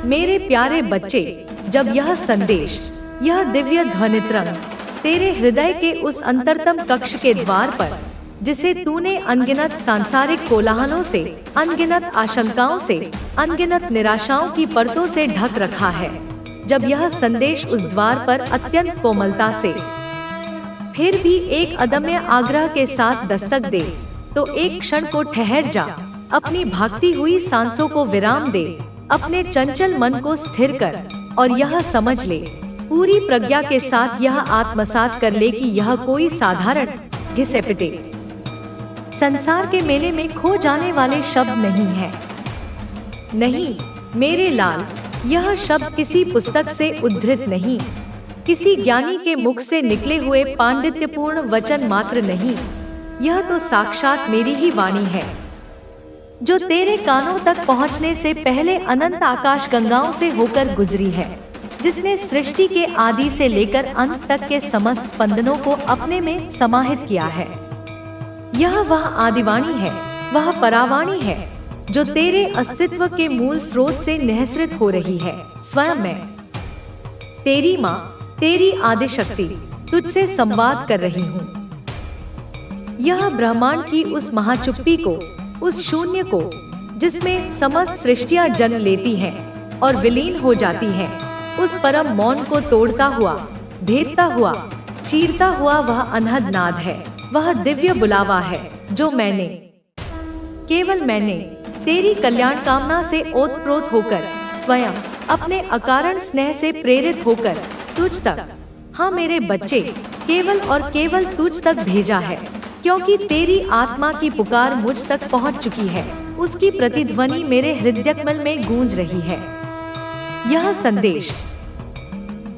मेरे प्यारे बच्चे, जब यह संदेश, यह दिव्य ध्वनितरंग तेरे हृदय के उस अंतरतम कक्ष के द्वार पर, जिसे तूने अनगिनत सांसारिक कोलाहलों से, अनगिनत आशंकाओं से, अनगिनत निराशाओं की परतों से ढक रखा है, जब यह संदेश उस द्वार पर अत्यंत कोमलता से, फिर भी एक अदम्य आग्रह के साथ दस्तक दे, तो एक क्षण को ठहर जा, अपनी भागती हुई सांसों को विराम दे, अपने चंचल मन को स्थिर कर और यह समझ ले, पूरी प्रज्ञा के साथ यह आत्मसात कर ले कि यह कोई साधारण घिसे पिटे संसार के मेले में खो जाने वाले शब्द नहीं है। नहीं मेरे लाल, यह शब्द किसी पुस्तक से उद्धृत नहीं, किसी ज्ञानी के मुख से निकले हुए पांडित्यपूर्ण वचन मात्र नहीं, यह तो साक्षात मेरी ही वाणी है, जो तेरे कानों तक पहुंचने से पहले अनंत आकाश गंगाओं से होकर गुजरी है, जिसने सृष्टि के आदि से लेकर अंत तक के समस्त स्पंदनों को अपने में समाहित किया है। यह वह आदिवाणी है, वह परावाणी है, जो तेरे अस्तित्व के मूल स्रोत से निःसृत हो रही है। स्वयं मैं, तेरी माँ, तेरी आदिशक्ति, तुझसे संवाद कर रही हूँ। यह ब्रह्मांड की उस महाचुप्पी को, उस शून्य को, जिसमें समस्त सृष्टियां जन्म लेती हैं और विलीन हो जाती हैं, उस परम मौन को तोड़ता हुआ, भेदता हुआ, चीरता हुआ वह अनहद नाद है, वह दिव्य बुलावा है, जो मैंने, केवल मैंने, तेरी कल्याण कामना से ओतप्रोत होकर, स्वयं अपने अकारण स्नेह से प्रेरित होकर तुझ तक, हाँ मेरे बच्चे, केवल और केवल तुझ तक भेजा है, क्योंकि तेरी आत्मा की पुकार मुझ तक पहुंच चुकी है, उसकी प्रतिध्वनि मेरे हृदयकमल में गूंज रही है। यह संदेश,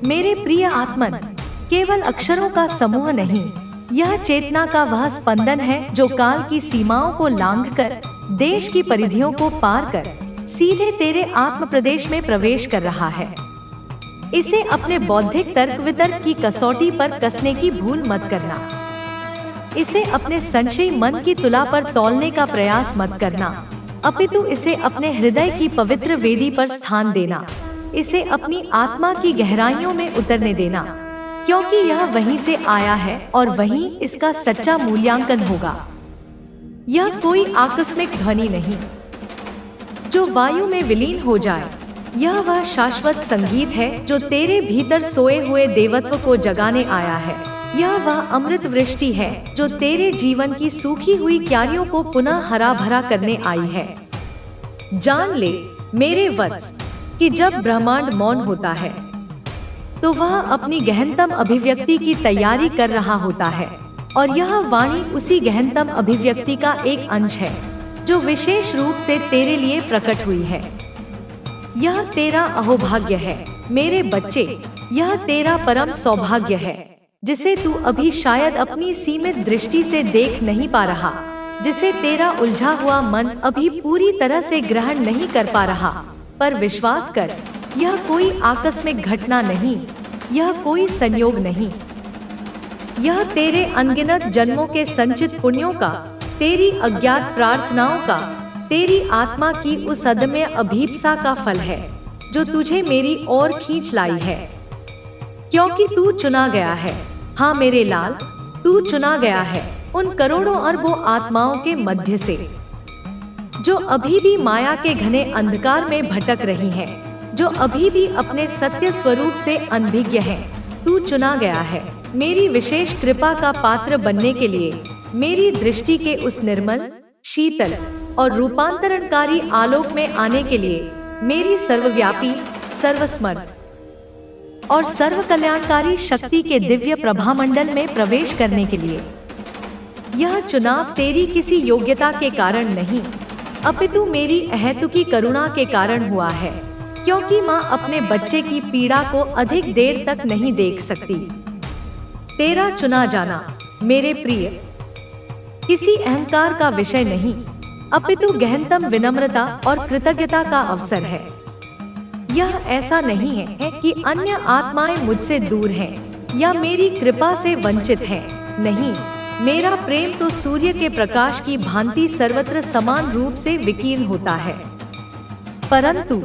मेरे प्रिय आत्मन, केवल अक्षरों का समूह नहीं, यह चेतना का वह स्पंदन है जो काल की सीमाओं को लांघकर, देश की परिधियों को पार कर, सीधे तेरे आत्म प्रदेश में प्रवेश कर रहा है। इसे अपने बौद्धिक तर्क वितर्क की कसौटी पर कसने की भूल मत करना। इसे अपने संशयी मन की तुला पर तौलने का प्रयास मत करना, अपितु इसे अपने हृदय की पवित्र वेदी पर स्थान देना। इसे अपनी आत्मा की गहराइयों में उतरने देना, क्योंकि यह वहीं से आया है और वहीं इसका सच्चा मूल्यांकन होगा। यह कोई आकस्मिक ध्वनि नहीं जो वायु में विलीन हो जाए, यह वह शाश्वत संगीत है जो तेरे भीतर सोए हुए देवत्व को जगाने आया है। यह वह अमृत वृष्टि है जो तेरे जीवन की सूखी हुई क्यारियों को पुनः हरा भरा करने आई है। जान ले मेरे वत्स कि जब ब्रह्मांड मौन होता है तो वह अपनी गहनतम अभिव्यक्ति की तैयारी कर रहा होता है, और यह वाणी उसी गहनतम अभिव्यक्ति का एक अंश है जो विशेष रूप से तेरे लिए प्रकट हुई है। यह तेरा अहोभाग्य है मेरे बच्चे, यह तेरा परम सौभाग्य है, जिसे तू अभी शायद अपनी सीमित दृष्टि से देख नहीं पा रहा, जिसे तेरा उलझा हुआ मन अभी पूरी तरह से ग्रहण नहीं कर पा रहा। पर विश्वास कर, यह कोई आकस्मिक घटना नहीं, यह कोई संयोग नहीं, यह तेरे अनगिनत जन्मों के संचित पुण्यों का, तेरी अज्ञात प्रार्थनाओं का, तेरी आत्मा की उस अदम्य अभीप्सा का फल है जो तुझे मेरी ओर खींच लाई है। क्योंकि तू चुना गया है, हाँ मेरे लाल, तू चुना गया है उन करोड़ों अरबों आत्माओं के मध्य से जो अभी भी माया के घने अंधकार में भटक रही हैं, जो अभी भी अपने सत्य स्वरूप से अनभिज्ञ हैं। तू चुना गया है मेरी विशेष कृपा का पात्र बनने के लिए, मेरी दृष्टि के उस निर्मल, शीतल और रूपांतरणकारी आलोक में आने के लिए, मेरी सर्वव्यापी, सर्वसमर्थ और सर्व कल्याणकारी शक्ति के दिव्य प्रभामंडल में प्रवेश करने के लिए। यह चुनाव तेरी किसी योग्यता के कारण नहीं, अपितु मेरी अहेतुकी करुणा के कारण हुआ है, क्योंकि माँ अपने बच्चे की पीड़ा को अधिक देर तक नहीं देख सकती। तेरा चुना जाना मेरे प्रिय किसी अहंकार का विषय नहीं, अपितु गहनतम विनम्रता और कृतज्ञता का अवसर है। यह ऐसा नहीं है कि अन्य आत्माएं मुझसे दूर हैं या मेरी कृपा से वंचित हैं। नहीं, मेरा प्रेम तो सूर्य के प्रकाश की भांति सर्वत्र समान रूप से विकीर्ण होता है, परंतु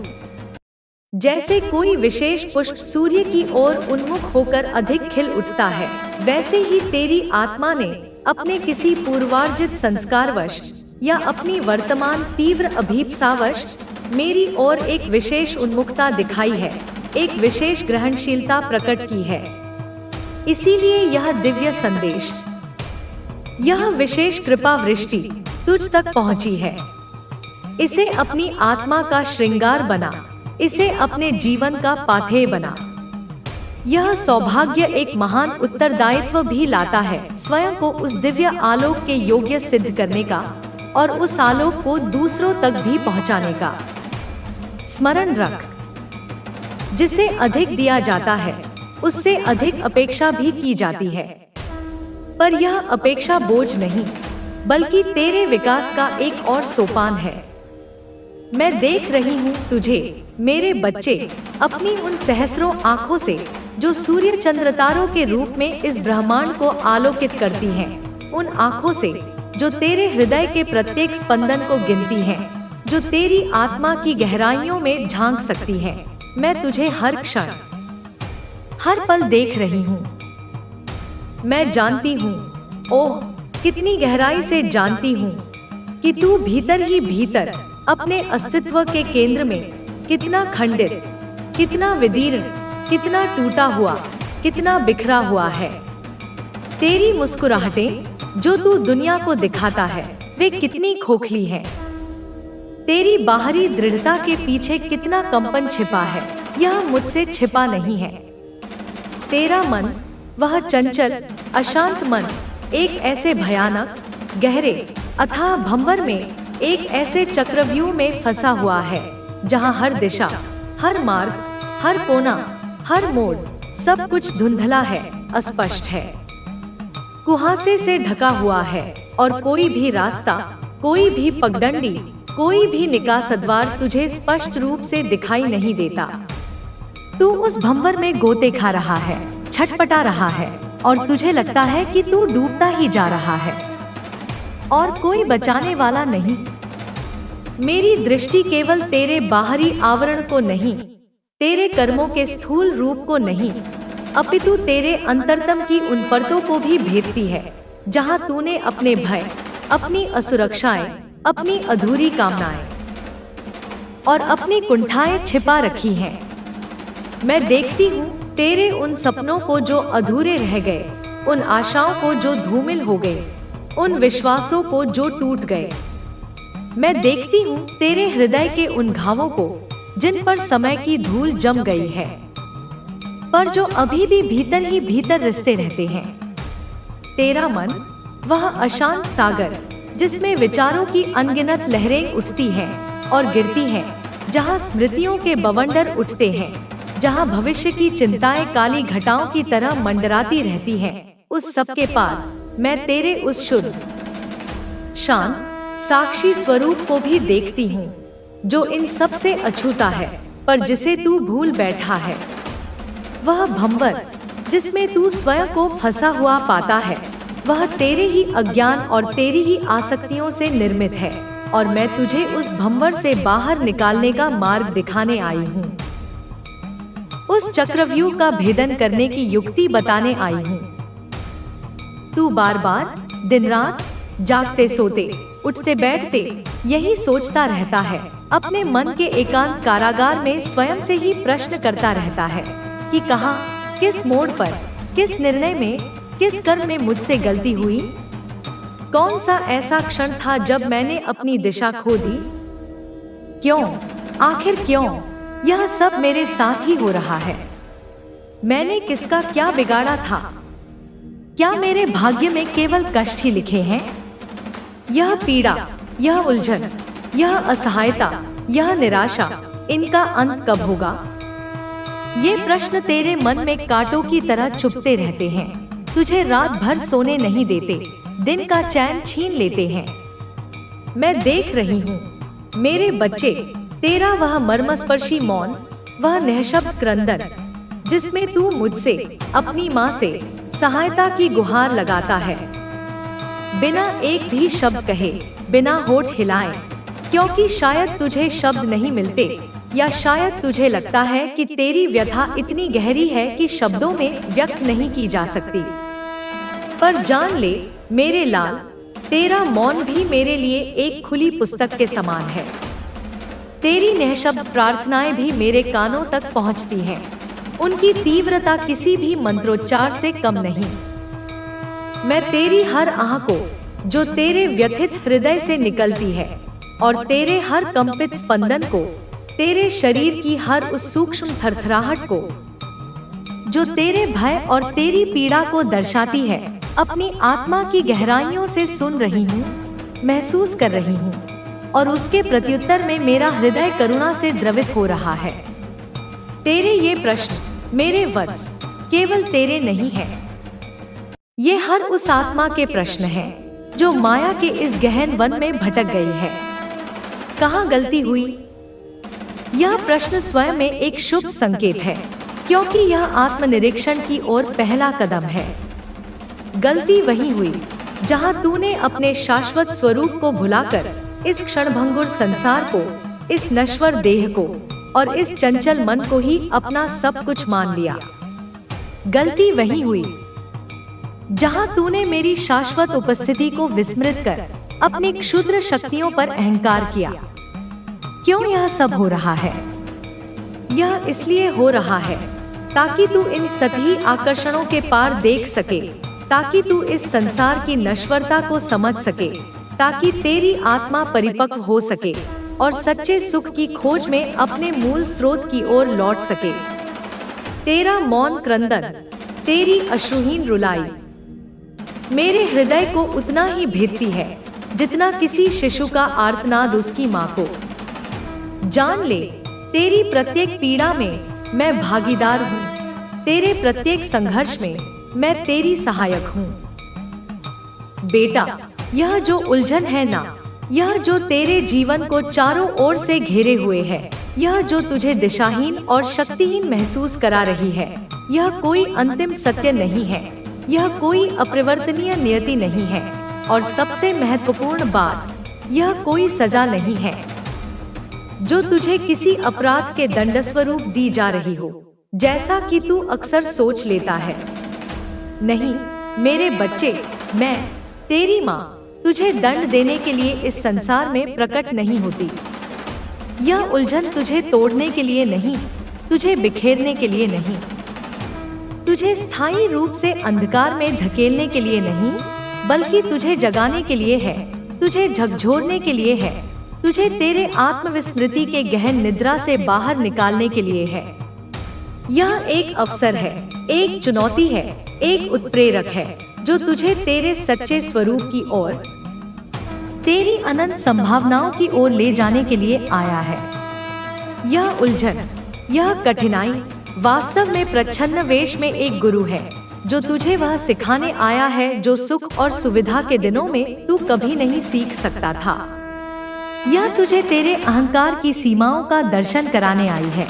जैसे कोई विशेष पुष्प सूर्य की ओर उन्मुख होकर अधिक खिल उठता है, वैसे ही तेरी आत्मा ने अपने किसी पूर्वार्जित संस्कारवश या अपनी वर्तमान तीव्र अभीप्सावश मेरी ओर एक विशेष उन्मुखता दिखाई है, एक विशेष ग्रहणशीलता प्रकट की है। इसीलिए यह दिव्य संदेश, यह विशेष कृपा वृष्टि तुझ तक पहुंची है। इसे अपनी आत्मा का श्रृंगार बना, इसे अपने जीवन का पाथेय बना। यह सौभाग्य एक महान उत्तरदायित्व भी लाता है, स्वयं को उस दिव्य आलोक के योग्य सिद्ध करने का और उस आलोक को दूसरों तक भी पहुंचाने का। स्मरण रख, जिसे अधिक दिया जाता है उससे अधिक अपेक्षा भी की जाती है, पर यह अपेक्षा बोझ नहीं बल्कि तेरे विकास का एक और सोपान है। मैं देख रही हूँ तुझे, मेरे बच्चे, अपनी उन सहस्रों आँखों से जो सूर्य चंद्र तारों के रूप में इस ब्रह्मांड को आलोकित करती हैं, उन आँखों से जो तेरे हृदय के प्रत्येक स्पंदन को गिनती हैं, जो तेरी आत्मा की गहराइयों में झांक सकती है। मैं तुझे हर क्षण, हर पल देख रही हूँ। मैं जानती हूँ, ओह कितनी गहराई से जानती हूँ कि तू भीतर ही भीतर अपने अस्तित्व के केंद्र में कितना खंडित, कितना विदीर्ण, कितना टूटा हुआ, कितना बिखरा हुआ है। तेरी मुस्कुराहटें जो तू दुनिया को दिखाता है वे कितनी खोखली हैं। तेरी बाहरी दृढ़ता के पीछे कितना कंपन छिपा है, यह मुझसे छिपा नहीं है। तेरा मन, वह चंचल अशांत मन, एक ऐसे भयानक, गहरे, अथाह भंवर में, एक ऐसे चक्रव्यूह में फंसा हुआ है जहां हर दिशा, हर मार्ग, हर कोना, हर मोड़, सब कुछ धुंधला है, अस्पष्ट है, कुहासे से ढका हुआ है और कोई भी रास्ता, कोई भी पगडंडी, कोई भी निकास द्वार तुझे स्पष्ट रूप से दिखाई नहीं देता। तू उस भंवर में गोते खा रहा है, छटपटा रहा है और तुझे लगता है कि तू डूबता ही जा रहा है और कोई बचाने वाला नहीं। मेरी दृष्टि केवल तेरे बाहरी आवरण को नहीं, तेरे कर्मों के स्थूल रूप को नहीं, अपितु तेरे अंतरतम की उन परतों को भी भेदती है जहां तूने अपने भय, अपनी असुरक्षाएं, अपनी अधूरी कामनाएं और अपनी कुंठाएं छिपा रखी हैं। मैं देखती हूँ तेरे उन सपनों को जो अधूरे रह गए, उन आशाओं को जो धूमिल हो गए, उन विश्वासों को जो टूट गए। मैं देखती हूँ तेरे हृदय के उन घावों को जिन पर समय की धूल जम गई है, पर जो अभी भी भीतर ही भीतर रिसते रहते हैं। तेरा मन, वह अशांत सागर जिसमें विचारों की अनगिनत लहरें उठती हैं और गिरती हैं, जहां स्मृतियों के बवंडर उठते हैं, जहां भविष्य की चिंताएं काली घटाओं की तरह मंडराती रहती हैं, उस सब के पार मैं तेरे उस शुद्ध, शांत, साक्षी स्वरूप को भी देखती हूँ जो इन सब से अछूता है, पर जिसे तू भूल बैठा है। वह भंवर जिसमें तू स्वयं को फंसा हुआ पाता है, वह तेरे ही अज्ञान और तेरी ही आसक्तियों से निर्मित है और मैं तुझे उस भंवर से बाहर निकालने का मार्ग दिखाने आई हूँ। उस चक्रव्यूह का भेदन करने की युक्ति बताने आई हूँ। तू बार बार दिन रात, जागते सोते, उठते बैठते यही सोचता रहता है, अपने मन के एकांत कारागार में स्वयं से ही प्रश्न करता रहता है कि कहाँ, किस मोड़ पर, किस निर्णय में, किस कर्म में मुझसे गलती हुई। कौन सा ऐसा क्षण था जब मैंने अपनी दिशा खो दी? क्यों, आखिर क्यों यह सब मेरे साथ ही हो रहा है? मैंने किसका क्या बिगाड़ा था? क्या मेरे भाग्य में केवल कष्ट ही लिखे हैं? यह पीड़ा, यह उलझन, यह असहायता, यह निराशा, इनका अंत कब होगा? ये प्रश्न तेरे मन में कांटों की तरह चुभते रहते हैं, तुझे रात भर सोने नहीं देते, दिन का चैन छीन लेते हैं। मैं देख रही हूँ मेरे बच्चे, तेरा वह मर्मस्पर्शी मौन, वह निःशब्द क्रंदन जिसमें तू मुझसे, अपनी माँ से सहायता की गुहार लगाता है, बिना एक भी शब्द कहे, बिना होठ हिलाए, क्योंकि शायद तुझे शब्द नहीं मिलते या शायद तुझे लगता है कि तेरी व्यथा इतनी गहरी है कि शब्दों में व्यक्त नहीं की जा सकती। पर जान ले मेरे लाल, तेरा मौन भी मेरे लिए एक खुली पुस्तक के समान है। तेरी निःशब्द प्रार्थनाएं भी मेरे कानों तक पहुंचती हैं। उनकी तीव्रता किसी भी मंत्रोच्चार से कम नहीं। मैं तेरी हर आह को, जो तेरे व्यथित हृदय से निकलती है, और तेरे हर कंपित स्पंदन को, तेरे शरीर की हर उस सूक्ष्म थरथराहट को, जो तेरे भय और तेरी पीड़ा को दर्शाती है, अपनी आत्मा की गहराइयों से सुन रही हूँ, महसूस कर रही हूँ, और उसके प्रत्युत्तर में मेरा हृदय करुणा से द्रवित हो रहा है। तेरे ये प्रश्न मेरे वत्स केवल तेरे नहीं हैं। ये हर उस आत्मा के प्रश्न हैं जो माया के इस गहन वन में भटक गई है। कहाँ गलती हुई? यह प्रश्न स्वयं में एक शुभ संकेत है, क्योंकि यह आत्मनिरीक्षण की ओर पहला कदम है। गलती वही हुई जहाँ तूने अपने शाश्वत स्वरूप को भुलाकर इस क्षणभंगुर संसार को, इस नश्वर देह को और इस चंचल मन को ही अपना सब कुछ मान लिया। गलती वही हुई जहाँ तूने मेरी शाश्वत उपस्थिति को विस्मृत कर अपनी क्षुद्र शक्तियों पर अहंकार किया। क्यों यह सब हो रहा है? यह इसलिए हो रहा है ताकि तू इन सभी आकर्षणों के पार देख सके, ताकि तू इस संसार की नश्वरता को समझ सके, ताकि तेरी आत्मा परिपक्व हो सके और सच्चे सुख की खोज में अपने मूल स्रोत की ओर लौट सके। तेरा मौन क्रंदन, तेरी अश्रुहीन रुलाई मेरे हृदय को उतना ही भेदती है जितना किसी शिशु का आर्तनाद उसकी माँ को। जान ले, तेरी प्रत्येक पीड़ा में मैं भागीदार हूँ, तेरे प्रत्येक संघर्ष में मैं तेरी सहायक हूँ। बेटा, यह जो उलझन है ना, यह जो तेरे जीवन को चारों ओर से घेरे हुए है, यह जो तुझे दिशाहीन और शक्तिहीन महसूस करा रही है, यह कोई अंतिम सत्य नहीं है, यह कोई अपरिवर्तनीय नियति नहीं है, और सबसे महत्वपूर्ण बात, यह कोई सजा नहीं है जो तुझे किसी अपराध के दंडस्वरूप दी जा रही हो, जैसा कि तू अक्सर सोच लेता है। नहीं मेरे बच्चे, मैं तेरी माँ तुझे दंड देने के लिए इस संसार में प्रकट नहीं होती। यह उलझन तुझे तोड़ने के लिए नहीं, तुझे बिखेरने के लिए नहीं, तुझे स्थायी रूप से अंधकार में धकेलने के लिए नहीं, बल्कि तुझे जगाने के लिए है, तुझे झकझोरने के लिए है, तुझे तेरे आत्मविस्मृति के गहन निद्रा से बाहर निकालने के लिए है। यह एक अवसर है, एक चुनौती है, एक उत्प्रेरक है जो तुझे तेरे सच्चे स्वरूप की ओर, तेरी अनंत संभावनाओं की ओर ले जाने के लिए आया है। यह उलझन, यह कठिनाई वास्तव में प्रच्छन्न वेश में एक गुरु है जो तुझे वह सिखाने आया है जो सुख और सुविधा के दिनों में तू कभी नहीं सीख सकता था। यह तुझे तेरे अहंकार की सीमाओं का दर्शन कराने आई है,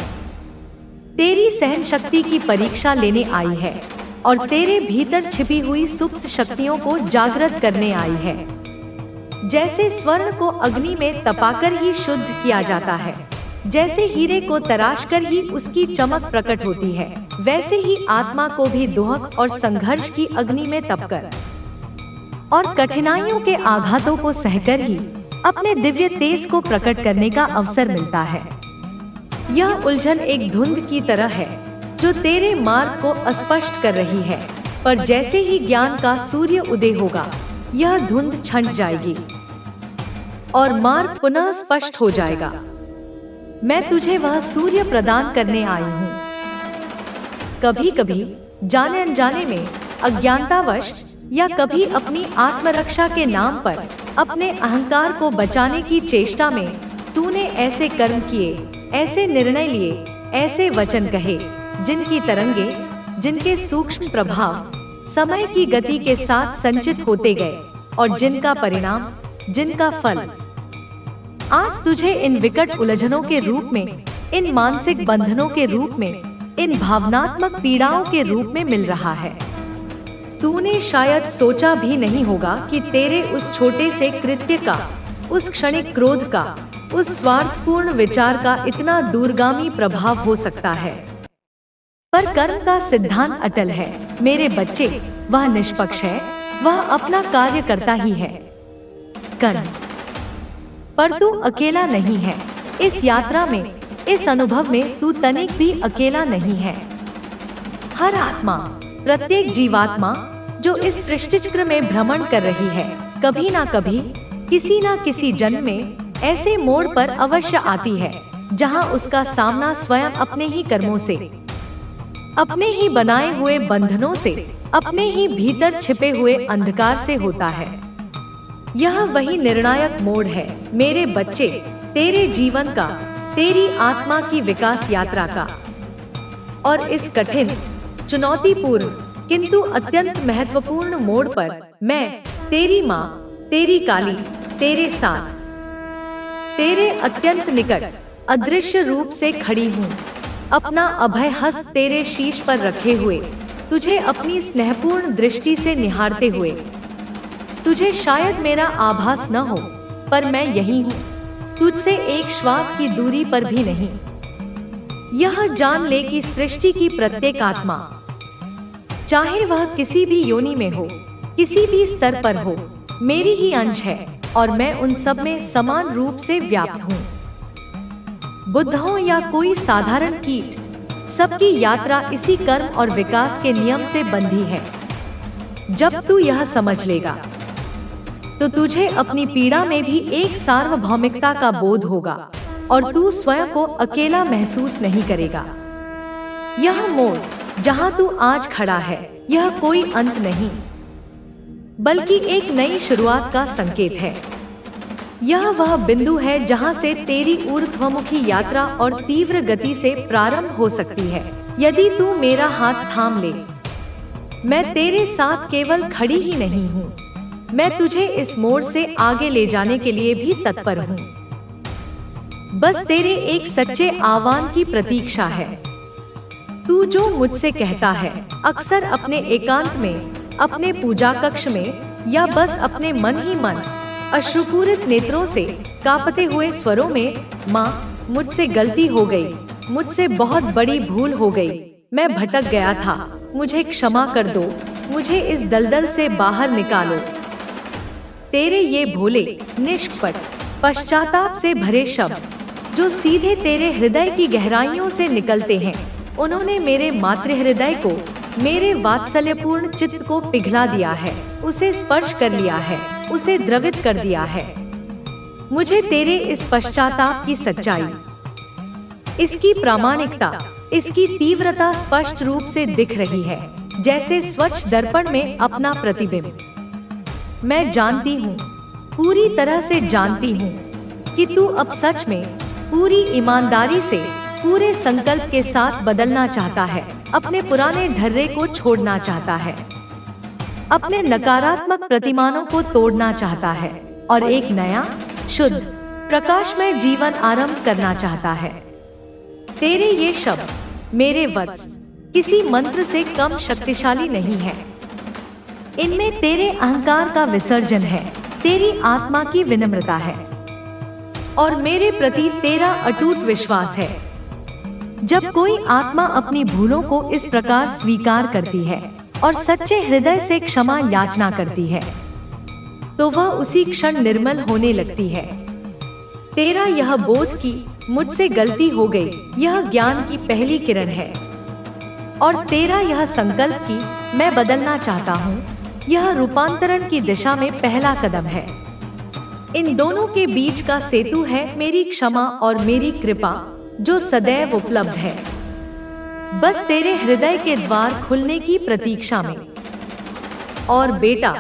तेरी सहन शक्ति की परीक्षा लेने आई है और तेरे भीतर छिपी हुई सुप्त शक्तियों को जागृत करने आई है। जैसे स्वर्ण को अग्नि में तपाकर ही शुद्ध किया जाता है, जैसे हीरे को तराश कर ही उसकी चमक प्रकट होती है, वैसे ही आत्मा को भी दोहक और संघर्ष की अग्नि में तपकर और कठिनाइयों के आघातों को सहकर ही अपने दिव्य तेज को प्रकट करने का अवसर मिलता है। यह उलझन एक धुंध की तरह है जो तेरे मार्ग को अस्पष्ट कर रही है, पर जैसे ही ज्ञान का सूर्य उदय होगा, यह धुंध छंट जाएगी और मार्ग पुनः स्पष्ट हो जाएगा। मैं तुझे वह सूर्य प्रदान करने आई हूँ। कभी कभी जाने अनजाने में, अज्ञानतावश या कभी अपनी आत्मरक्षा के नाम पर अपने अहंकार को बचाने की चेष्टा में तूने ऐसे कर्म किए, ऐसे निर्णय लिए, ऐसे वचन कहे जिनकी तरंगे, जिनके सूक्ष्म प्रभाव समय की गति के साथ संचित होते गए और जिनका परिणाम, जिनका फल आज तुझे इन विकट उलझनों के रूप में, इन मानसिक बंधनों के रूप में, इन भावनात्मक पीड़ाओं के रूप में मिल रहा है। तूने शायद सोचा भी नहीं होगा कि तेरे उस छोटे से कृत्य का, उस क्षणिक क्रोध का, उस स्वार्थपूर्ण विचार का इतना दूरगामी प्रभाव हो सकता है। पर कर्म का सिद्धांत अटल है मेरे बच्चे, वह निष्पक्ष है, वह अपना कार्य करता ही है। कर्म पर तू अकेला नहीं है। इस यात्रा में, इस अनुभव में तू तनिक भी अकेला नहीं है। हर आत्मा, प्रत्येक जीवात्मा जो इस सृष्टिचक्र में भ्रमण कर रही है, कभी ना कभी, किसी ना किसी जन्म में ऐसे मोड़ पर अवश्य आती है जहां उसका सामना स्वयं अपने ही कर्मों से, अपने ही बनाए हुए बंधनों से, अपने ही भीतर छिपे हुए अंधकार से होता है। यह वही निर्णायक मोड़ है मेरे बच्चे, तेरे जीवन का, तेरी आत्मा की विकास यात्रा का। और इस कठिन, चुनौतीपूर्ण किंतु अत्यंत महत्वपूर्ण मोड़ पर मैं, तेरी माँ, तेरी काली, तेरे साथ, तेरे अत्यंत निकट, अदृश्य रूप से खड़ी हूँ, अपना अभय हस्त तेरे शीश पर रखे हुए, तुझे अपनी स्नेहपूर्ण दृष्टि से निहारते हुए। तुझे शायद मेरा आभास न हो, पर मैं यही हूँ, तुझसे एक श्वास की दूरी पर भी नहीं। यह जान ले कि सृष्टि की प्रत्येक आत्मा, चाहे वह किसी भी योनि में हो, किसी भी स्तर पर हो, मेरी ही अंश है और मैं उन सब में समान रूप से व्याप्त हूँ। बुद्ध हो या कोई साधारण कीट, सबकी यात्रा इसी कर्म और विकास के नियम से बंधी है। जब तू यह समझ लेगा तो तुझे अपनी पीड़ा में भी एक सार्वभौमिकता का बोध होगा और तू स्वयं को अकेला महसूस नहीं करेगा। यह मोड़ जहां तू आज खड़ा है, यह कोई अंत नहीं, बल्कि एक नई शुरुआत का संकेत है। यह वह बिंदु है जहां से तेरी ऊर्ध्वमुखी यात्रा और तीव्र गति से प्रारंभ हो सकती है। यदि तू मेरा हाथ थाम ले, मैं तेरे साथ केवल खड़ी ही नहीं हूँ, मैं तुझे इस मोड़ से आगे ले जाने के लिए भी तत्पर हूँ। बस तेरे एक सच्चे आह्वान की प्रतीक्षा है। तू जो मुझसे कहता है, अक्सर अपने एकांत में, अपने पूजा कक्ष में, या बस अपने मन ही मन, अश्रुपूरित नेत्रों से, कांपते हुए स्वरों में, माँ, मुझसे गलती हो गई, मुझसे बहुत बड़ी भूल हो गई, मैं भटक गया था, मुझे क्षमा कर दो, मुझे इस दलदल से बाहर निकालो। तेरे ये भोले, निष्कपट, पश्चाताप से भरे शब्द जो सीधे तेरे हृदय की गहराइयों से निकलते हैं, उन्होंने मेरे मातृहृदय को, मेरे वात्सल्यपूर्ण चित्त को पिघला दिया है, उसे स्पर्श कर लिया है, उसे द्रवित कर दिया है। मुझे तेरे इस पश्चाताप की सच्चाई, इसकी प्रामाणिकता, इसकी तीव्रता स्पष्ट रूप से दिख रही है, जैसे स्वच्छ दर्पण में अपना प्रतिबिंब। मैं जानती हूँ, पूरी तरह से जानती हूँ कि तू अब सच में, पूरी ईमानदारी से, पूरे संकल्प के साथ बदलना चाहता है, अपने पुराने ढर्रे को छोड़ना चाहता है, अपने नकारात्मक प्रतिमानों को तोड़ना चाहता है और एक नया, शुद्ध, प्रकाशमय जीवन आरंभ करना चाहता है। तेरे ये शब्द, मेरे वत्स, किसी मंत्र से कम शक्तिशाली नहीं है। इनमें तेरे अहंकार का विसर्जन है, तेरी आत्मा की विनम्रता है और मेरे प्रति तेरा अटूट विश्वास है। जब कोई आत्मा अपनी भूलों को इस प्रकार स्वीकार करती है और सच्चे हृदय से क्षमा याचना करती है, तो वह उसी क्षण निर्मल होने लगती है। तेरा यह बोध कि मुझसे गलती हो गई, यह ज्ञान की पहली किरण है, और तेरा यह संकल्प कि मैं बदलना चाहता हूँ, यह रूपांतरण की दिशा में पहला कदम है। इन दोनों के बीच का सेतु है मेरी क्षमा और मेरी कृपा, जो सदैव उपलब्ध है, बस तेरे हृदय के द्वार खुलने की प्रतीक्षा में। और बेटा,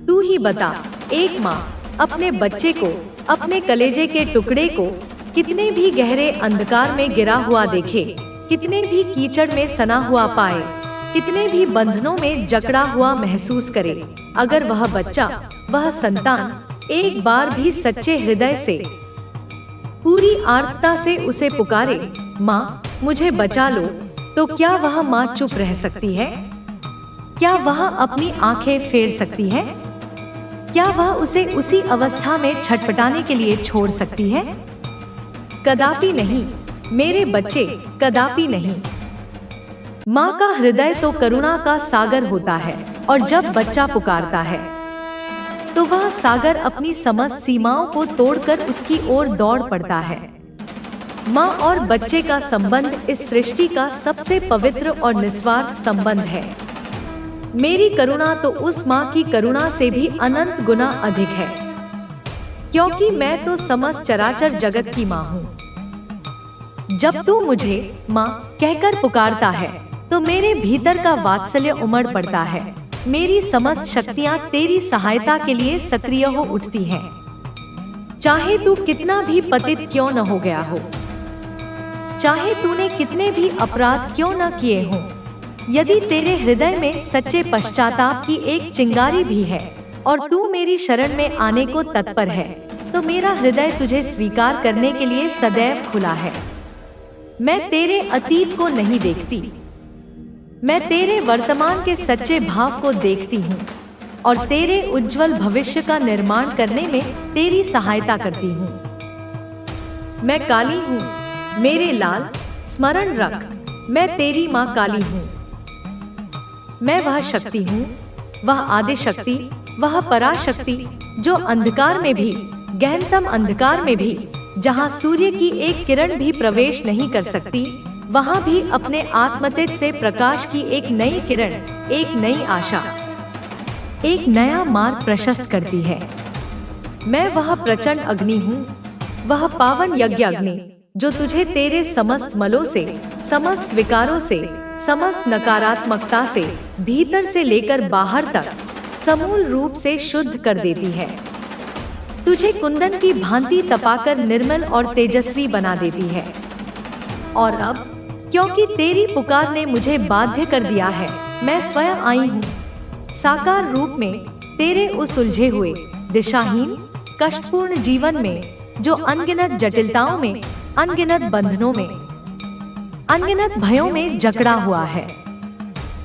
तू ही बता, एक माँ अपने बच्चे को, अपने कलेजे के टुकड़े को कितने भी गहरे अंधकार में गिरा हुआ देखे, कितने भी कीचड़ में सना हुआ पाए, कितने भी बंधनों में जकड़ा हुआ महसूस करे, अगर वह बच्चा, वह संतान एक बार भी सच्चे हृदय से, पूरी आर्तता से उसे पुकारे, माँ मुझे बचा लो, तो क्या वह माँ चुप रह सकती है? क्या वह अपनी आंखें फेर सकती है? क्या वह उसे उसी अवस्था में छटपटाने के लिए छोड़ सकती है? कदापि नहीं मेरे बच्चे, कदापि नहीं। माँ का हृदय तो करुणा का सागर होता है और जब बच्चा पुकारता है तो वह सागर अपनी समस्त सीमाओं को तोड़कर उसकी ओर दौड़ पड़ता है। माँ और बच्चे का संबंध इस सृष्टि का सबसे पवित्र और निस्वार्थ संबंध है। मेरी करुणा तो उस माँ की करुणा से भी अनंत गुना अधिक है, क्योंकि मैं तो समस्त चराचर जगत की माँ हूँ। जब तू मुझे माँ कहकर पुकारता है तो मेरे भीतर का वात्सल्य उमड़ पड़ता है। मेरी समस्त शक्तियाँ तेरी सहायता के लिए सक्रिय हो उठती हैं। चाहे तू कितना भी पतित क्यों न हो गया हो, चाहे तूने कितने भी अपराध क्यों न किए हों, यदि तेरे हृदय में सच्चे पश्चाताप की एक चिंगारी भी है और तू मेरी शरण में आने को तत्पर है, तो मेरा हृदय तुझे स्वीकार करने के लिए सदैव खुला है। मैं तेरे अतीत को नहीं देखती, मैं तेरे वर्तमान के सच्चे भाव को देखती हूँ और तेरे उज्जवल भविष्य का निर्माण करने में तेरी सहायता करती हूँ। मैं काली हूँ मेरे लाल, स्मरण रख, मैं तेरी माँ काली हूँ। मैं वह शक्ति हूँ, वह आदि शक्ति, वह पराशक्ति जो अंधकार में भी, गहनतम अंधकार में भी, जहाँ सूर्य की एक किरण भी प्रवेश नहीं कर सकती, वहाँ भी अपने आत्मतेज से प्रकाश की एक नई किरण, एक नई आशा, एक नया मार्ग प्रशस्त करती है। मैं वह प्रचंड अग्नि हूँ, वह पावन यज्ञ अग्नि जो तुझे तेरे समस्त मलों से, समस्त विकारों से, समस्त नकारात्मकता से, भीतर से लेकर बाहर तक समूल रूप से शुद्ध कर देती है। तुझे कुंदन की भांति तपाकर निर्मल और तेजस्वी बना देती है। और अब क्योंकि तेरी पुकार ने मुझे बाध्य कर दिया है, मैं स्वयं आई हूँ साकार रूप में तेरे उस उलझे हुए, दिशाहीन, कष्टपूर्ण जीवन में, जो अनगिनत जटिलताओं में, अनगिनत बंधनों में, अनगिनत भयों में जकड़ा हुआ है।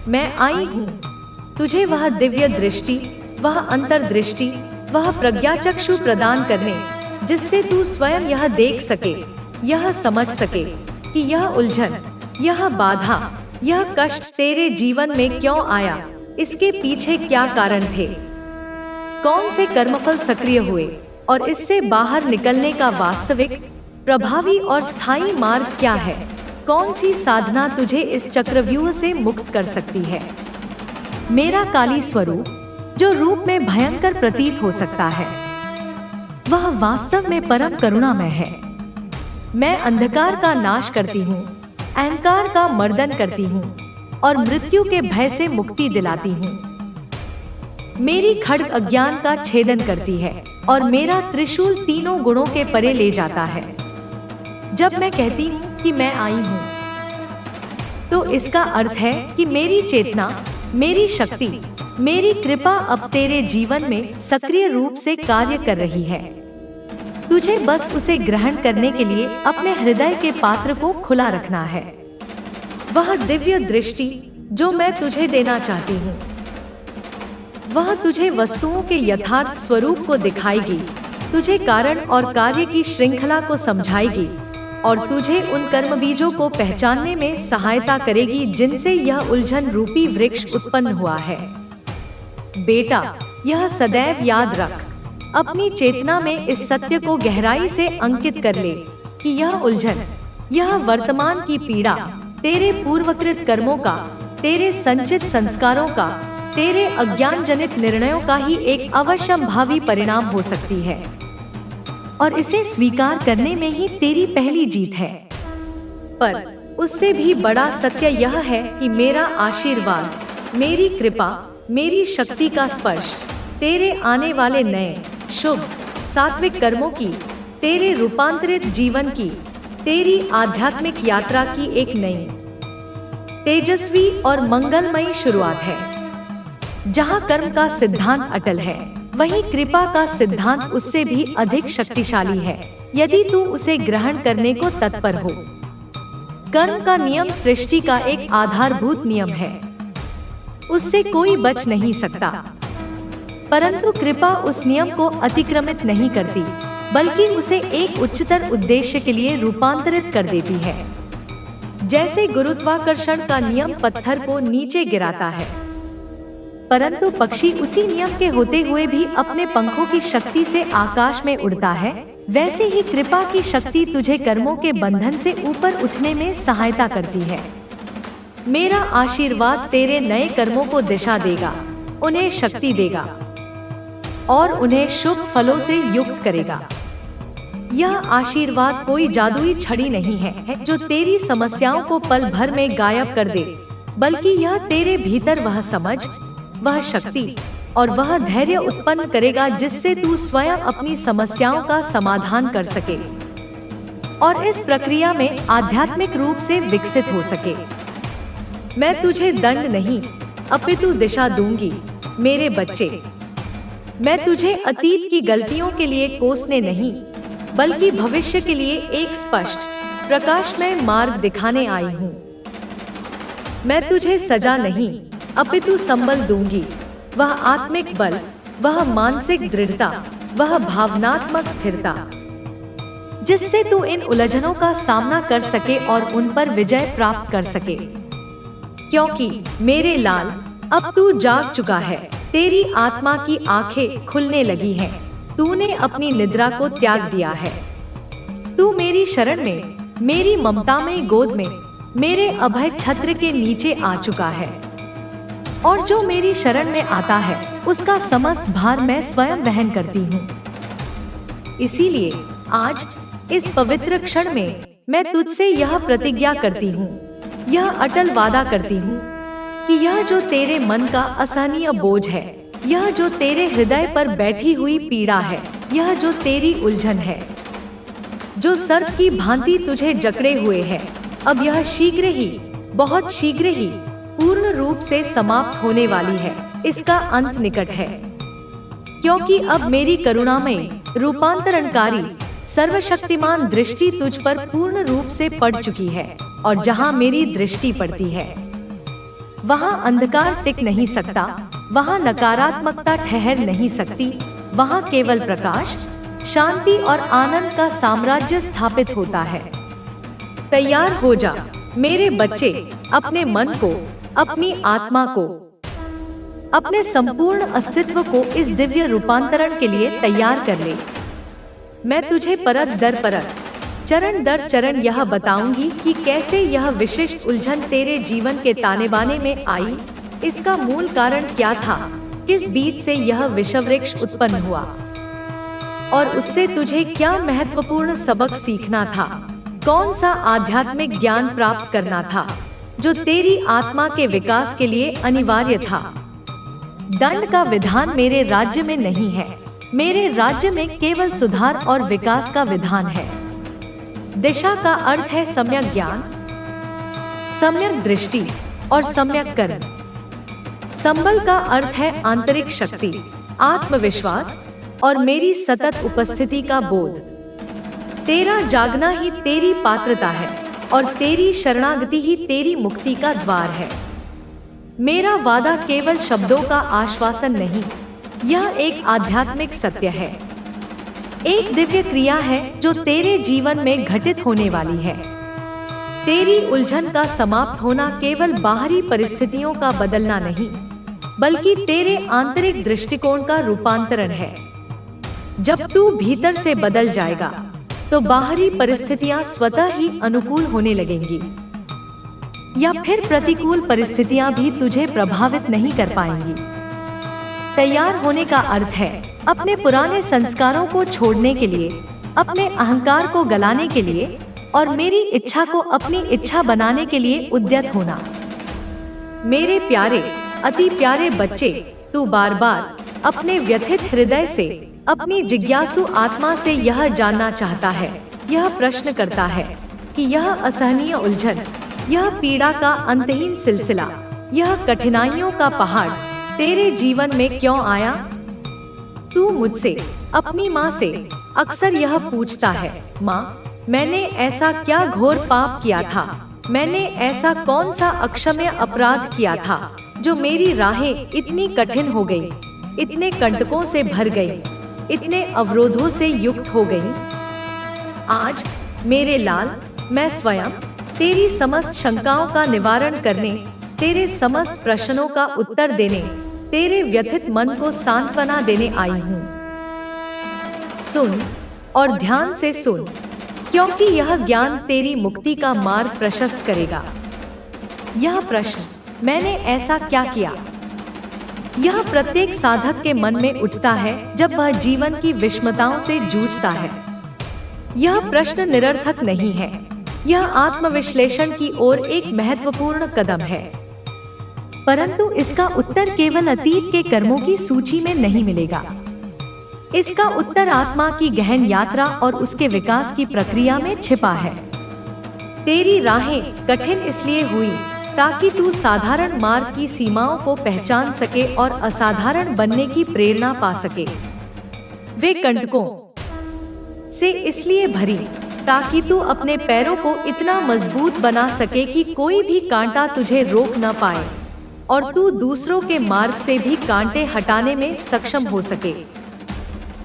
मैं आई हूँ तुझे वह दिव्य दृष्टि, वह अंतर्दृष्टि, वह प्रज्ञाचक्षु प्रदान करने, जिससे तू स्वयं यह देख सके, यह समझ सके कि यह उलझन, यह बाधा, यह कष्ट तेरे जीवन में क्यों आया, इसके पीछे क्या कारण थे, कौन से कर्मफल सक्रिय हुए और इससे बाहर निकलने का वास्तविक, प्रभावी और स्थायी मार्ग क्या है। कौन सी साधना तुझे इस चक्रव्यूह से मुक्त कर सकती है। मेरा काली स्वरूप, जो रूप में भयंकर प्रतीत हो सकता है, वह वास्तव में परम करुणामय है। मैं अंधकार का नाश करती हूँ, अहंकार का मर्दन करती हूँ और मृत्यु के भय से मुक्ति दिलाती हूँ। मेरी खड्ग अज्ञान का छेदन करती है और मेरा त्रिशूल तीनों गुणों के परे ले जाता है। जब मैं कहती हूँ कि मैं आई हूँ, तो इसका अर्थ है कि मेरी चेतना, मेरी शक्ति, मेरी कृपा अब तेरे जीवन में सक्रिय रूप से कार्य कर रही है। तुझे बस उसे ग्रहण करने के लिए अपने हृदय के पात्र को खुला रखना है। वह दिव्य दृष्टि जो मैं तुझे देना चाहती हूँ, वह तुझे वस्तुओं के यथार्थ स्वरूप को दिखाएगी, तुझे कारण और कार्य की श्रृंखला को समझाएगी और तुझे उन कर्म बीजों को पहचानने में सहायता करेगी जिनसे यह उलझन रूपी वृक्ष उत्पन्न हुआ है। बेटा, यह सदैव याद रख, अपनी चेतना में इस सत्य को गहराई से अंकित कर ले कि यह उलझन, यह वर्तमान की पीड़ा तेरे पूर्वकृत कर्मों का, तेरे संचित संस्कारों का, तेरे अज्ञान जनित निर्णयों का ही एक अवश्यंभावी परिणाम हो सकती है और इसे स्वीकार करने में ही तेरी पहली जीत है। पर उससे भी बड़ा सत्य यह है कि मेरा आशीर्वाद, मेरी कृपा, मेरी शक्ति का स्पर्श तेरे आने वाले नए शुभ सात्विक कर्मों की, तेरे रूपांतरित जीवन की, तेरी आध्यात्मिक यात्रा की एक नई, तेजस्वी और मंगलमयी शुरुआत है। जहाँ कर्म का सिद्धांत अटल है, वहीं कृपा का सिद्धांत उससे भी अधिक शक्तिशाली है, यदि तू उसे ग्रहण करने को तत्पर हो। कर्म का नियम सृष्टि का एक आधारभूत नियम है, उससे कोई बच नहीं सकता, परंतु कृपा उस नियम को अतिक्रमित नहीं करती। बल्कि उसे एक उच्चतर उद्देश्य के लिए रूपांतरित कर देती है। जैसे गुरुत्वाकर्षण का नियम पत्थर को नीचे गिराता है, परंतु पक्षी उसी नियम के होते हुए भी अपने पंखों की शक्ति से आकाश में उड़ता है, वैसे ही कृपा की शक्ति तुझे कर्मों के बंधन से ऊपर उठने में सहायता करती है। मेरा आशीर्वाद तेरे नए कर्मों को दिशा देगा, उन्हें शक्ति देगा और उन्हें शुभ फलों से युक्त करेगा। यह आशीर्वाद कोई जादुई छड़ी नहीं है जो तेरी समस्याओं को पल भर में गायब कर दे, बल्कि यह तेरे भीतर वह समझ, वह शक्ति और वह धैर्य उत्पन्न करेगा जिससे तू स्वयं अपनी समस्याओं का समाधान कर सके और इस प्रक्रिया में आध्यात्मिक रूप से विकसित हो सके। मैं तुझे दंड नहीं अपितु दिशा दूंगी मेरे बच्चे। मैं तुझे अतीत की गलतियों के लिए कोसने नहीं, बल्कि भविष्य के लिए एक स्पष्ट प्रकाशमय मार्ग दिखाने आई हूँ। मैं तुझे सजा नहीं अपितु संबल दूंगी, वह आत्मिक बल, वह मानसिक दृढ़ता, वह भावनात्मक स्थिरता, जिससे तू इन उलझनों का सामना कर सके और उन पर विजय प्राप्त कर सके। क्योंकि मेरे लाल, अब तू जाग चुका है, तेरी आत्मा की आंखें खुलने लगी हैं, तूने अपनी निद्रा को त्याग दिया है। तू मेरी शरण में, मेरी ममता में गोद में, मेरे अभय छत्र के नीचे आ चुका है और जो मेरी शरण में आता है उसका समस्त भार मैं स्वयं वहन करती हूँ। इसीलिए आज इस पवित्र क्षण में मैं तुझसे यह प्रतिज्ञा करती हूँ, यह अटल वादा करती हूँ कि यह जो तेरे मन का असहनीय बोझ है, यह जो तेरे हृदय पर बैठी हुई पीड़ा है, यह जो तेरी उलझन है, जो सर्प की भांति तुझे जकड़े हुए है, अब यह शीघ्र ही, बहुत शीघ्र ही पूर्ण रूप से समाप्त होने वाली है। इसका अंत निकट है, क्योंकि अब मेरी करुणामयी, रूपांतरणकारी, सर्वशक्तिमान दृष्टि तुझ पर पूर्ण रूप से पड़ चुकी है और जहाँ मेरी दृष्टि पड़ती है वहाँ अंधकार टिक नहीं सकता, वहाँ नकारात्मकता ठहर नहीं सकती, वहाँ केवल प्रकाश, शांति और आनंद का साम्राज्य स्थापित होता है। तैयार हो जा मेरे बच्चे, अपने मन को, अपनी आत्मा को, अपने संपूर्ण अस्तित्व को इस दिव्य रूपांतरण के लिए तैयार कर ले। मैं तुझे परत दर परत, चरण दर चरण यह बताऊंगी कि कैसे यह विशिष्ट उलझन तेरे जीवन के ताने बाने में आई, इसका मूल कारण क्या था, किस बीज से यह विषवृक्ष उत्पन्न हुआ और उससे तुझे क्या महत्वपूर्ण सबक सीखना था, कौन सा आध्यात्मिक ज्ञान प्राप्त करना था जो तेरी आत्मा के विकास के लिए अनिवार्य था। दंड का विधान मेरे राज्य में नहीं है, मेरे राज्य में केवल सुधार और विकास का विधान है। दिशा का अर्थ है सम्यक ज्ञान, सम्यक दृष्टि और सम्यक कर्म। संबल का अर्थ है आंतरिक शक्ति, आत्मविश्वास और मेरी सतत उपस्थिति का बोध। तेरा जागना ही तेरी पात्रता है और तेरी शरणागति ही तेरी मुक्ति का द्वार है। मेरा वादा केवल शब्दों का आश्वासन नहीं, यह एक आध्यात्मिक सत्य है, एक दिव्य क्रिया है जो तेरे जीवन में घटित होने वाली है। तेरी उलझन का समाप्त होना केवल बाहरी परिस्थितियों का बदलना नहीं, बल्कि तेरे आंतरिक दृष्टिकोण का रूपांतरण है। जब तू भीतर से बदल जाएगा तो बाहरी परिस्थितियां स्वतः ही अनुकूल होने लगेंगी, या फिर प्रतिकूल परिस्थितियां भी तुझे प्रभावित नहीं कर पाएंगी। तैयार होने का अर्थ है अपने पुराने संस्कारों को छोड़ने के लिए, अपने अहंकार को गलाने के लिए और मेरी इच्छा को अपनी इच्छा बनाने के लिए उद्यत होना। मेरे प्यारे, अति प्यारे बच्चे, तू बार बार अपने व्यथित हृदय से, अपनी जिज्ञासु आत्मा से यह जानना चाहता है, यह प्रश्न करता है कि यह असहनीय उलझन, यह पीड़ा का अंतहीन सिलसिला, यह कठिनाइयों का पहाड़ तेरे जीवन में क्यों आया? तू मुझसे, अपनी माँ से अक्सर यह पूछता है, माँ, मैंने ऐसा क्या घोर पाप किया था, मैंने ऐसा कौन सा अक्षम्य अपराध किया था जो मेरी राहें इतनी कठिन हो गई, इतने कंटकों से भर गई, इतने अवरोधों से युक्त हो गई। आज मेरे लाल, मैं स्वयं तेरी समस्त शंकाओं का निवारण करने, तेरे समस्त प्रश्नों का उत्तर देने, तेरे व्यथित मन को सांत्वना देने आई हूँ। सुन और ध्यान से सुन, क्योंकि यह ज्ञान तेरी मुक्ति का मार्ग प्रशस्त करेगा। यह प्रश्न, मैंने ऐसा क्या किया, यह प्रत्येक साधक के मन में उठता है जब वह जीवन की विषमताओं से जूझता है। यह प्रश्न निरर्थक नहीं है, यह आत्मविश्लेषण की ओर एक महत्वपूर्ण कदम है। परंतु इसका उत्तर केवल अतीत के कर्मों की सूची में नहीं मिलेगा। इसका उत्तर आत्मा की गहन यात्रा और उसके विकास की प्रक्रिया में छिपा है। तेरी राहें कठिन इसलिए हुई ताकि तू साधारण मार्ग की सीमाओं को पहचान सके और असाधारण बनने की प्रेरणा पा सके। वे कंटकों से इसलिए भरी ताकि तू अपने पैरों को इतना मजबूत बना सके कि कोई भी कांटा तुझे रोक न पाए और तू दूसरों के मार्ग से भी कांटे हटाने में सक्षम हो सके।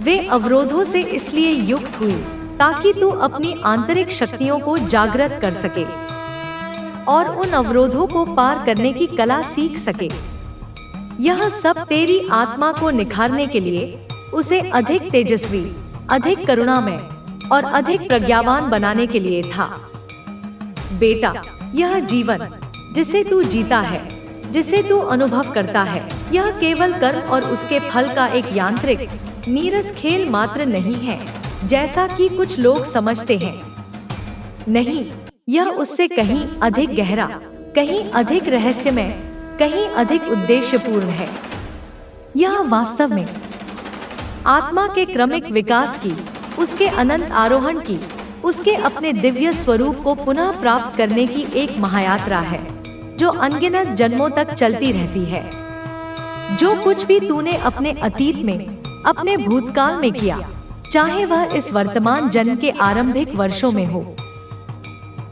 वे अवरोधों से इसलिए युक्त हुई ताकि तू अपनी आंतरिक शक्तियों को जागृत कर सके और उन अवरोधों को पार करने की कला सीख सके। यह सब तेरी आत्मा को निखारने के लिए, उसे अधिक तेजस्वी, अधिक करुणामय और अधिक प्रज्ञावान बनाने के लिए था। बेटा, यह जीवन जिसे तू जीता है, जिसे तू अनुभव करता है, यह केवल कर्म और उसके फल का एक यांत्रिक, नीरस खेल मात्र नहीं है, जैसा कि कुछ लोग समझते हैं। नहीं, यह उससे कहीं अधिक गहरा, कहीं अधिक रहस्यमय, कहीं अधिक उद्देश्यपूर्ण है। यह वास्तव में आत्मा के क्रमिक विकास की, उसके अनंत आरोहण की, उसके अपने दिव्य स्वरूप को पुनः प्राप्त करने की एक महायात्रा है जो अनगिनत जन्मों तक चलती रहती है। जो कुछ भी तूने अपने अतीत में, अपने भूतकाल में किया, चाहे वह इस वर्तमान जन्म के आरंभिक वर्षों में हो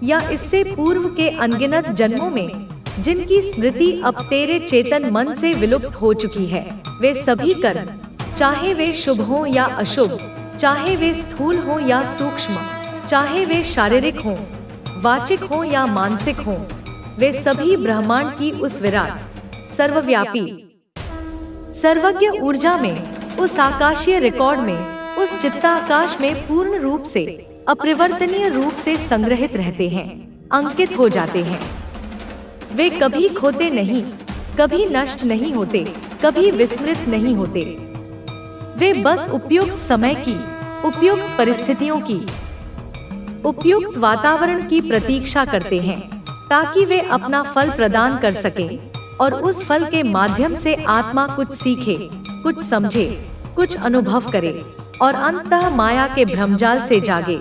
या इससे पूर्व के अनगिनत जन्मों में, जिनकी स्मृति अब तेरे चेतन मन से विलुप्त हो चुकी है, वे सभी कर्म, चाहे वे शुभ हों या अशुभ, चाहे वे स्थूल हों या सूक्ष्म, चाहे वे शारीरिक हों, वाचिक हों या मानसिक हों, वे सभी ब्रह्मांड की उस विराट, सर्वव्यापी, सर्वज्ञ ऊर्जा में, उस आकाशीय रिकॉर्ड में, उस चित्ताकाश में पूर्ण रूप से, अपरिवर्तनीय रूप से संग्रहित रहते हैं, अंकित हो जाते हैं। वे कभी खोते नहीं, कभी नष्ट नहीं होते, कभी विस्मृत नहीं होते। वे बस उपयुक्त समय की, उपयुक्त परिस्थितियों की, उपयुक्त वातावरण की प्रतीक्षा करते हैं ताकि वे अपना फल प्रदान कर सकें और उस फल के माध्यम से आत्मा कुछ सीखे, कुछ समझे, कुछ अनुभव करे और अंततः माया के भ्रमजाल से जागे,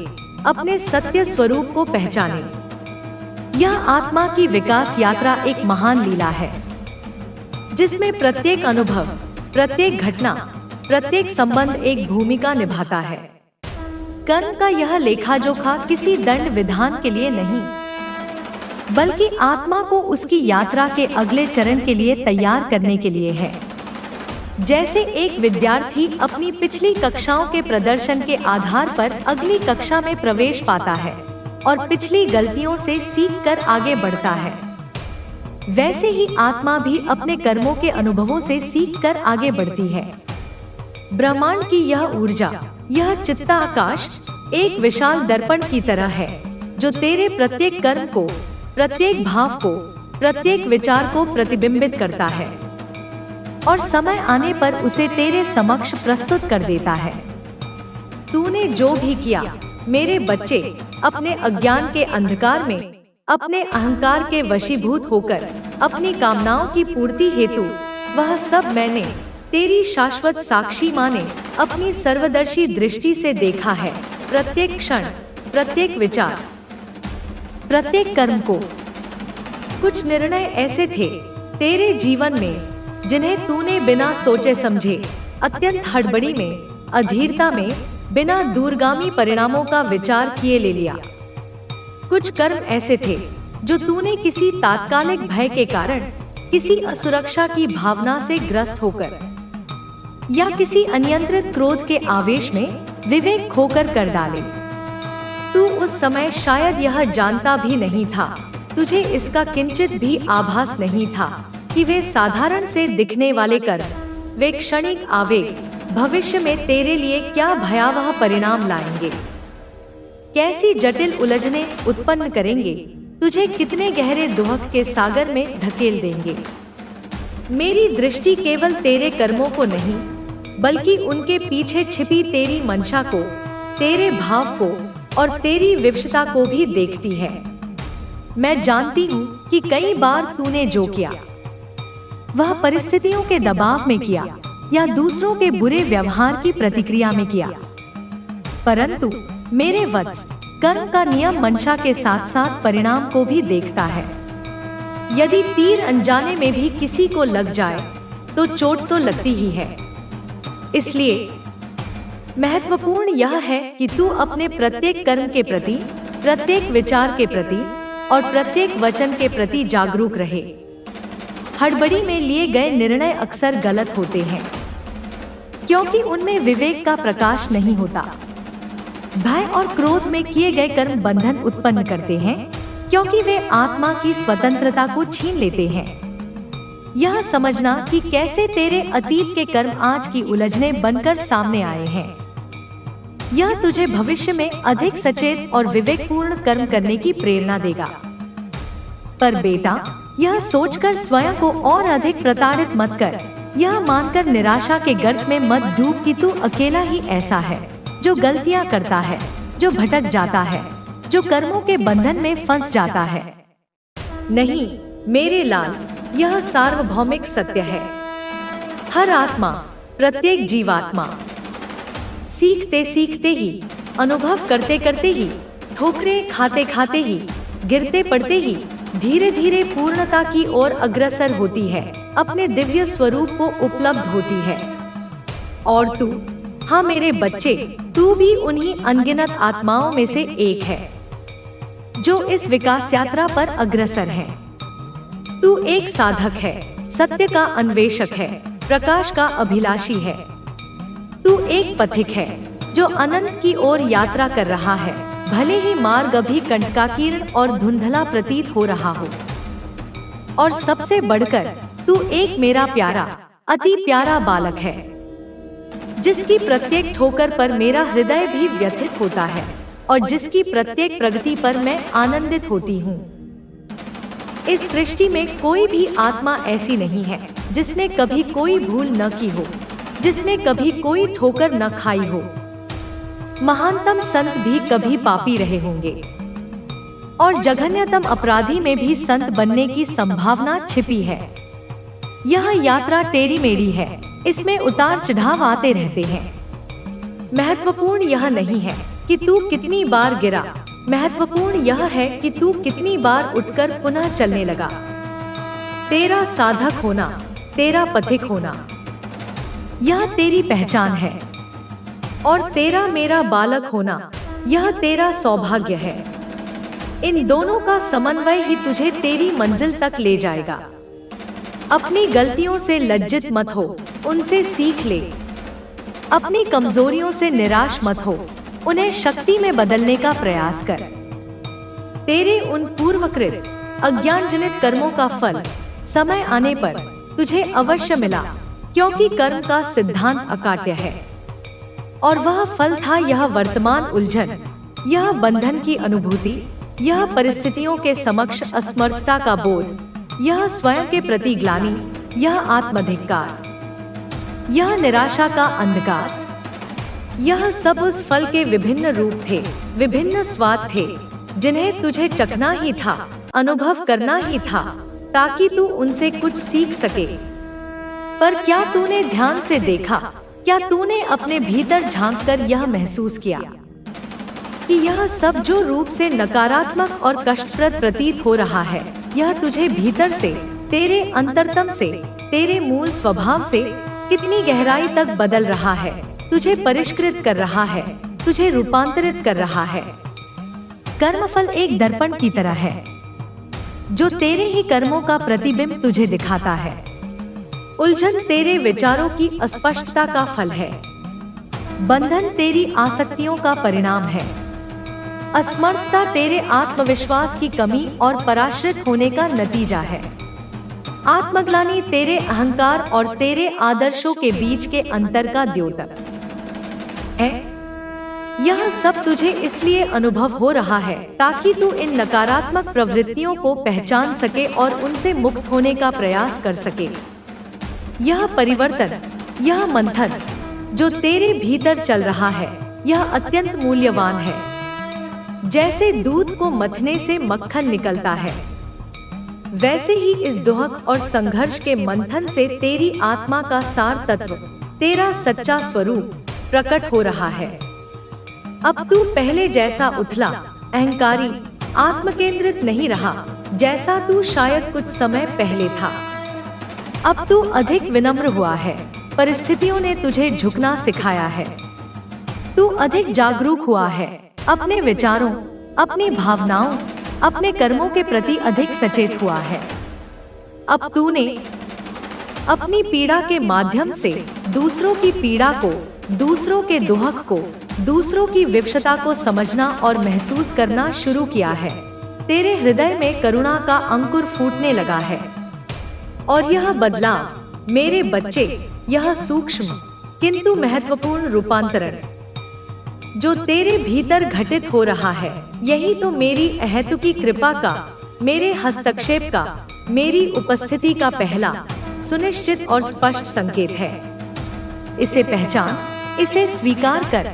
अपने सत्य स्वरूप को पहचाने। यह आत्मा की विकास यात्रा एक महान लीला है जिसमें प्रत्येक अनुभव, प्रत्येक घटना, प्रत्येक संबंध एक भूमिका निभाता है। कर्म का यह लेखा जोखा किसी दंड विधान के लिए नहीं, बल्कि आत्मा को उसकी यात्रा के अगले चरण के लिए तैयार करने के लिए है। जैसे एक विद्यार्थी अपनी पिछली कक्षाओं के प्रदर्शन के आधार पर अगली कक्षा में प्रवेश पाता है और पिछली गलतियों से सीखकर आगे बढ़ता है, वैसे ही आत्मा भी अपने कर्मों के अनुभवों से सीखकर आगे बढ़ती है। ब्रह्मांड की यह ऊर्जा, यह चित्ताकाश एक विशाल दर्पण की तरह है जो तेरे प्रत्येक कर्म को, प्रत्येक भाव को, प्रत्येक विचार को प्रतिबिंबित करता है और समय आने पर उसे तेरे समक्ष प्रस्तुत कर देता है। तूने जो भी किया, मेरे बच्चे, अपने अज्ञान के अंधकार में, अपने अहंकार के वशीभूत होकर, अपनी कामनाओं की पूर्ति हेतु, वह सब मैंने तेरी शाश्वत साक्षी माँ ने अपनी सर्वदर्शी दृष्टि से देखा है। प्रत्येक क्षण, प्रत्येक विचार, प्रत्येक कर्म को। कुछ निर्णय ऐसे थे तेरे जीवन में जिन्हें तूने बिना सोचे समझे, अत्यंत हड़बड़ी में, अधीरता में, बिना दूरगामी परिणामों का विचार किए ले लिया। कुछ कर्म ऐसे थे जो तूने किसी तात्कालिक भय के कारण, किसी असुरक्षा की भावना से ग्रस्त होकर या किसी अनियंत्रित क्रोध के आवेश में विवेक खोकर कर डाले। तू उस समय शायद यह जानता भी नहीं था, तुझे इसका किंचित भी आभास नहीं था कि वे साधारण से दिखने वाले कर्म, वे क्षणिक आवेग भविष्य में तेरे लिए क्या भयावह परिणाम लाएंगे, कैसी जटिल उलझने उत्पन्न करेंगे, तुझे कितने गहरे दुहक के सागर में धकेल देंगे। मेरी दृष्टि केवल तेरे कर्मों को नहीं, बल्कि उनके पीछे छिपी तेरी मंशा को, तेरे भाव को और तेरी विवशता को भी देखती है। मैं जानती हूँ कि कई बार तूने जो किया वह परिस्थितियों के दबाव में किया या दूसरों के बुरे व्यवहार की प्रतिक्रिया में किया, परंतु मेरे वत्स, कर्म का नियम मंशा के साथ साथ परिणाम को भी देखता है। यदि तीर अनजाने में भी किसी को लग जाए तो चोट तो लगती ही है। इसलिए महत्वपूर्ण यह है कि तू अपने प्रत्येक कर्म के प्रति, प्रत्येक विचार के प्रति और प्रत्येक वचन के प्रति जागरूक रहे। हड़बड़ी में लिए गए निर्णय अक्सर गलत होते हैं, क्योंकि उनमें विवेक का प्रकाश नहीं होता। भय और क्रोध में किए गए कर्म बंधन उत्पन्न करते हैं, क्योंकि वे आत्मा की स्वतंत्रता को छीन लेते हैं। यह समझना कि कैसे तेरे अतीत के कर्म आज की उलझने बनकर सामने आए हैं, यह तुझे भविष्य में अधिक सचेत और विवेकपूर्ण कर्म करने की प्रेरणा देगा। पर बेटा, यह सोचकर स्वयं को और अधिक प्रताड़ित मत कर, यह मानकर निराशा के गर्त में मत डूब कि तू अकेला ही ऐसा है जो गलतियां करता है, जो भटक जाता है, जो कर्मों के बंधन में फंस जाता है। नहीं मेरे लाल, यह सार्वभौमिक सत्य है। हर आत्मा, प्रत्येक जीवात्मा सीखते सीखते ही, अनुभव करते करते ही, ठोकरें खाते खाते ही, गिरते पड़ते ही धीरे धीरे पूर्णता की ओर अग्रसर होती है, अपने दिव्य स्वरूप को उपलब्ध होती है। और तू, हाँ मेरे बच्चे, तू भी उन्हीं अनगिनत आत्माओं में से एक है जो इस विकास यात्रा पर अग्रसर है। तू एक साधक है, सत्य का अन्वेषक है, प्रकाश का अभिलाषी है। तू एक पथिक है जो अनंत की ओर यात्रा कर रहा है, भले ही मार्ग अभी कंटकाकीर्ण और धुंधला प्रतीत हो रहा हो। और सबसे बढ़कर तू एक मेरा प्यारा, अति प्यारा बालक है, जिसकी प्रत्येक ठोकर पर मेरा हृदय भी व्यथित होता है और जिसकी प्रत्येक प्रगति पर मैं आनंदित होती हूँ। इस सृष्टि में कोई भी आत्मा ऐसी नहीं है जिसने कभी कोई भूल न की हो, जिसने कभी कोई ठोकर न खाई हो। महानतम संत भी कभी पापी रहे होंगे और जघन्यतम अपराधी में भी संत बनने की संभावना छिपी है। यह यात्रा टेढ़ी मेढ़ी है, इसमें उतार चढ़ाव आते रहते हैं। महत्वपूर्ण यह नहीं है कि तू कितनी बार गिरा, महत्वपूर्ण यह है कि तू कितनी बार उठकर पुनः चलने लगा। तेरा साधक होना, तेरा पथिक होना, यह तेरी पहचान है। और तेरा मेरा बालक होना, यह तेरा सौभाग्य है। इन दोनों का समन्वय ही तुझे तेरी मंजिल तक ले जाएगा। अपनी गलतियों से लज्जित मत हो, उनसे सीख ले। अपनी कमजोरियों से निराश मत हो, उन्हें शक्ति में बदलने का प्रयास कर। तेरे उन पूर्वकृत अज्ञानजनित कर्मों का फल समय आने पर तुझे अवश्य मिला, क्योंकि कर्म का सिद्धांत अकाट्य है। और वह फल था यह वर्तमान उलझन, यह बंधन की अनुभूति, यह परिस्थितियों के समक्ष असमर्थता का बोध, यह स्वयं के प्रति ग्लानि, यह आत्मधिक्कार, यह निराशा का अंधकार। यह सब उस फल के विभिन्न रूप थे, विभिन्न स्वाद थे, जिन्हें तुझे चखना ही था, अनुभव करना ही था, ताकि तू उनसे कुछ सीख सके। पर क्या तूने ध्यान से देखा, क्या तूने अपने भीतर झांककर यह महसूस किया कि यह सब जो रूप से नकारात्मक और कष्टप्रद प्रतीत हो रहा है, यह तुझे भीतर से, तेरे अंतरतम से, तेरे मूल स्वभाव से कितनी गहराई तक बदल रहा है, तुझे परिष्कृत कर रहा है, तुझे रूपांतरित कर रहा है। कर्मफल एक दर्पण की तरह है जो तेरे ही कर्मों का प्रतिबिंब तुझे दिखाता है। उलझन तेरे विचारों की अस्पष्टता का फल है। बंधन तेरी आसक्तियों का परिणाम है। असमर्थता तेरे आत्मविश्वास की कमी और पराश्रित होने का नतीजा है। आत्मग्लानि तेरे अहंकार और तेरे आदर्शों के बीच के अंतर का द्योतक है। यह सब तुझे इसलिए अनुभव हो रहा है ताकि तू इन नकारात्मक प्रवृत्तियों को पहचान सके और उनसे मुक्त होने का प्रयास कर सके। यह परिवर्तन, यह मंथन जो तेरे भीतर चल रहा है, यह अत्यंत मूल्यवान है। जैसे दूध को मथने से मक्खन निकलता है, वैसे ही इस दोहक और संघर्ष के मंथन से तेरी आत्मा का सार तत्व, तेरा सच्चा स्वरूप प्रकट हो रहा है। अब तू पहले जैसा उथला, अहंकारी, आत्मकेंद्रित नहीं रहा जैसा तू शायद कुछ समय पहले था। अब तू अधिक विनम्र हुआ है। परिस्थितियों ने तुझे झुकना सिखाया है। तू अधिक जागरूक हुआ है। अपने विचारों, अपनी भावनाओं, अपने कर्मों के प्रति अधिक सचेत हुआ है। अब तूने अपनी पीड़ा के माध्यम से दूसरों की पीड़ा को, दूसरों के दुहक को, दूसरों की विवशता को समझना और महसूस करना शुरू किया है। तेरे हृदय में करुणा का अंकुर फूटने लगा है। और यह बदलाव, मेरे बच्चे, यह सूक्ष्म किंतु महत्वपूर्ण रूपांतरण जो तेरे भीतर घटित हो रहा है, यही तो मेरी अहेतुकी कृपा का, मेरे हस्तक्षेप का, मेरी उपस्थिति का पहला सुनिश्चित और स्पष्ट संकेत है। इसे पहचान, इसे स्वीकार कर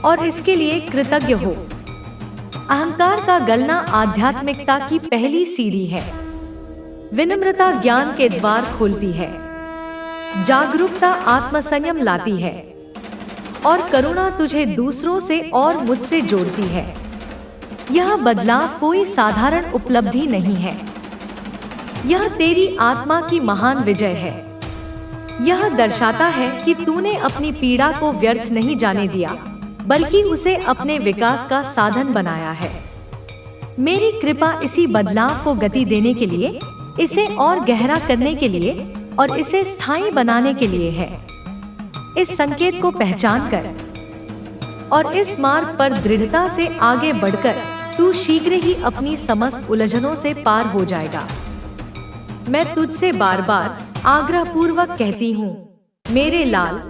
और इसके लिए कृतज्ञ हो। अहंकार का गलना आध्यात्मिकता की पहली सीढ़ी है। विनम्रता ज्ञान के द्वार खोलती है। जागरूकता आत्मसंयम लाती है और करुणा तुझे दूसरों से और मुझसे जोड़ती है। यह बदलाव कोई साधारण उपलब्धि नहीं है। यह तेरी आत्मा की महान विजय है। यह दर्शाता है कि तूने अपनी पीड़ा को व्यर्थ नहीं जाने दिया, बल्कि उसे अपने विकास का साधन बनाया है। मेरी कृपा इसी बदलाव को गति देने के लिए, इसे और गहरा करने के लिए और इसे स्थायी बनाने के लिए है। इस संकेत को पहचान कर और इस मार्ग पर दृढ़ता से आगे बढ़कर तू शीघ्र ही अपनी समस्त उलझनों से पार हो जाएगा। मैं तुझसे बार बार आग्रह पूर्वक कहती हूँ, मेरे लाल,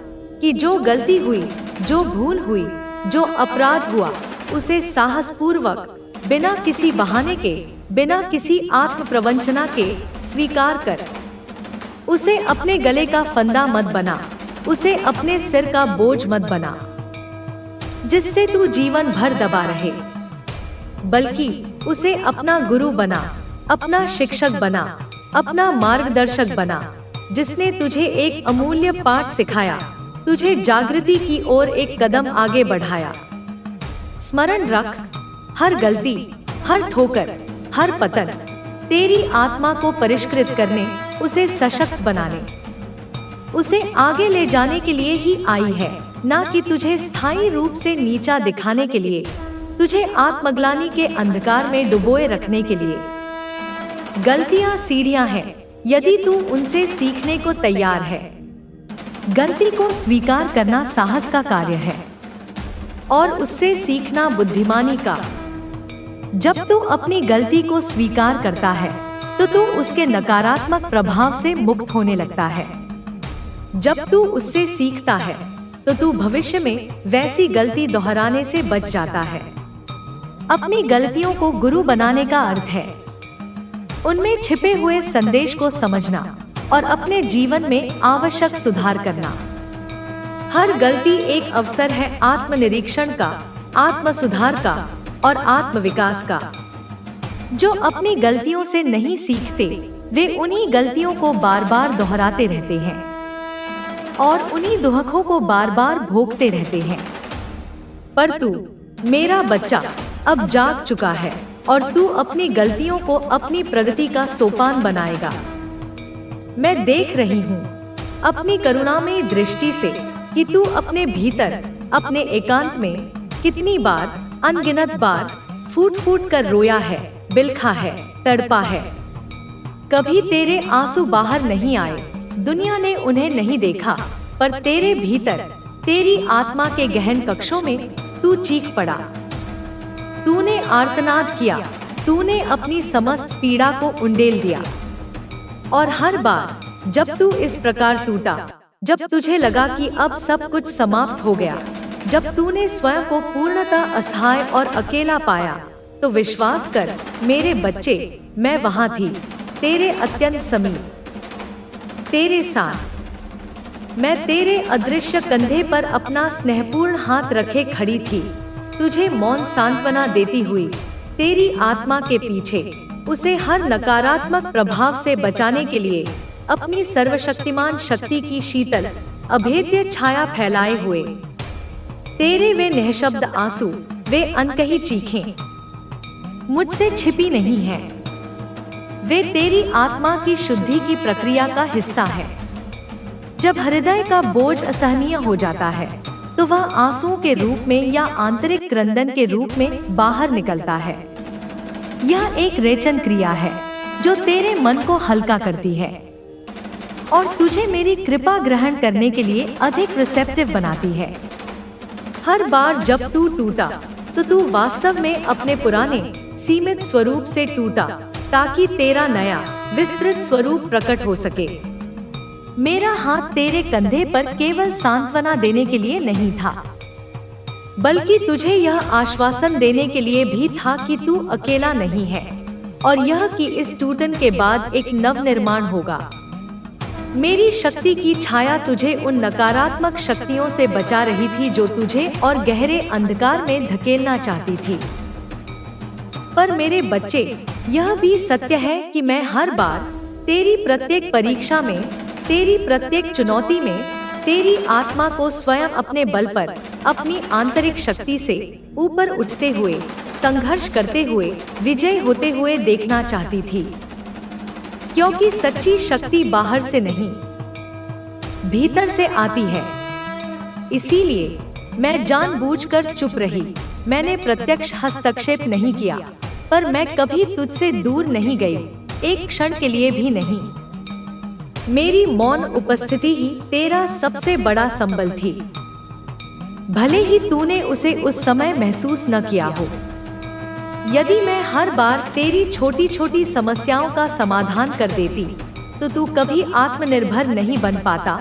कि जो गलती हुई, जो भूल हुई, जो अपराध हुआ, उसे साहस पूर्वक, बिना किसी बहाने के, बिना किसी आत्म प्रवंचना के स्वीकार कर। उसे अपने गले का फंदा मत बना, उसे अपने सिर का बोझ मत बना जिससे तू जीवन भर दबा रहे, बल्कि उसे अपना गुरु बना, अपना शिक्षक बना, अपना मार्गदर्शक बना, जिसने तुझे एक अमूल्य पाठ सिखाया, तुझे जागृति की ओर एक कदम आगे बढ़ाया। स्मरण रख, हर गलती, हर ठोकर, हर पतन तेरी आत्मा को परिष्कृत करने, उसे सशक्त बनाने, उसे आगे ले जाने के लिए ही आई है, ना कि तुझे स्थायी रूप से नीचा दिखाने के लिए, तुझे आत्मग्लानि के अंधकार में डुबोए रखने के लिए। गलतियां सीढ़ियां हैं, यदि तू उनसे सीखने को तैयार है। गलती को स्वीकार करना साहस का कार्य है और उससे सीखना बुद्धिमानी का। जब तू अपनी गलती को स्वीकार करता है तो तू उसके नकारात्मक प्रभाव से मुक्त होने लगता है। जब तू उससे सीखता है तो तू भविष्य में वैसी गलती दोहराने से बच जाता है। अपनी गलतियों को गुरु बनाने का अर्थ है उनमें छिपे हुए संदेश को समझना और अपने जीवन में आवश्यक सुधार करना। हर गलती एक अवसर है आत्मनिरीक्षण का, आत्म सुधार का और आत्मविकास का। जो अपनी गलतियों से नहीं सीखते, वे उन्हीं गलतियों को बार बार दोहराते रहते हैं और उन्हीं दुहकों को बार बार भोगते रहते हैं। पर तू, मेरा बच्चा, अब जाग चुका है और तू अपनी गलतियों को अपनी प्रगति का सोपान बनाएगा। मैं देख रही हूँ अपनी करुणामयी दृष्टि से कि तू अपने भीतर, अपने एकांत में कितनी बार, अनगिनत बार फूट फूट कर रोया है, बिलखा है, तड़पा है। कभी तेरे आंसू बाहर नहीं आए, दुनिया ने उन्हें नहीं देखा, पर तेरे भीतर, तेरी आत्मा के गहन कक्षों में तू चीख पड़ा। तूने आर्तनाद किया, तूने अपनी समस्त पीड़ा को उंडेल दिया। और हर बार जब तू इस प्रकार टूटा, जब तुझे लगा कि अब सब कुछ समाप्त हो गया, जब तूने स्वयं को पूर्णतः असहाय और अकेला पाया, तो विश्वास कर मेरे बच्चे, मैं वहां थी, तेरे अत्यंत समीप, तेरे साथ। मैं तेरे अदृश्य कंधे पर अपना स्नेहपूर्ण हाथ रखे खड़ी थी, तुझे मौन सांत्वना देती हुई, तेरी आत्मा के पीछे, उसे हर नकारात्मक प्रभाव से बचाने के लिए अपनी सर्वशक्तिमान शक्ति की शीतल अभेद्य छाया फैलाए हुए। तेरे वे निःशब्द आंसू, वे अनकही चीखें मुझसे छिपी नहीं हैं। वे तेरी आत्मा की शुद्धि की प्रक्रिया का हिस्सा है। जब हृदय का बोझ असहनीय हो जाता है, तो वह आंसुओं के रूप में या आंतरिक क्रंदन के रूप में बाहर निकलता है। यह एक रेचन क्रिया है जो तेरे मन को हल्का करती है और तुझे मेरी कृपा ग्रहण करने के लिए अधिक रिसेप्टिव बनाती है। हर बार जब तू टूटा, तो तू वास्तव में अपने पुराने सीमित स्वरूप से टूटा, ताकि तेरा नया विस्तृत स्वरूप प्रकट हो सके। मेरा हाथ तेरे कंधे पर केवल सांत्वना देने के लिए नहीं था, बल्कि तुझे यह आश्वासन देने के लिए भी था कि तू अकेला नहीं है, और यह कि इस टूटन के बाद एक नव निर्माण होगा। मेरी शक्ति की छाया तुझे उन नकारात्मक शक्तियों से बचा रही थी जो तुझे और गहरे अंधकार में धकेलना चाहती थी। पर मेरे बच्चे, यह भी सत्य है कि मैं हर बार तेरी प्रत्येक परीक्षा में, तेरी प्रत्येक चुनौती में, तेरी आत्मा को स्वयं अपने बल पर, अपनी आंतरिक शक्ति से ऊपर उठते हुए, संघर्ष करते हुए, विजय होते हुए देखना चाहती थी। क्योंकि सच्ची शक्ति बाहर से नहीं, भीतर से आती है। इसीलिए मैं जानबूझकर चुप रही। मैंने प्रत्यक्ष हस्तक्षेप नहीं किया, पर मैं कभी तुझसे दूर नहीं गई, एक क्षण के लिए भी नहीं। मेरी मौन उपस्थिति ही तेरा सबसे बड़ा संबल थी, भले ही तूने उसे उस समय महसूस न किया हो। यदि मैं हर बार तेरी छोटी छोटी समस्याओं का समाधान कर देती, तो तू कभी आत्मनिर्भर नहीं बन पाता,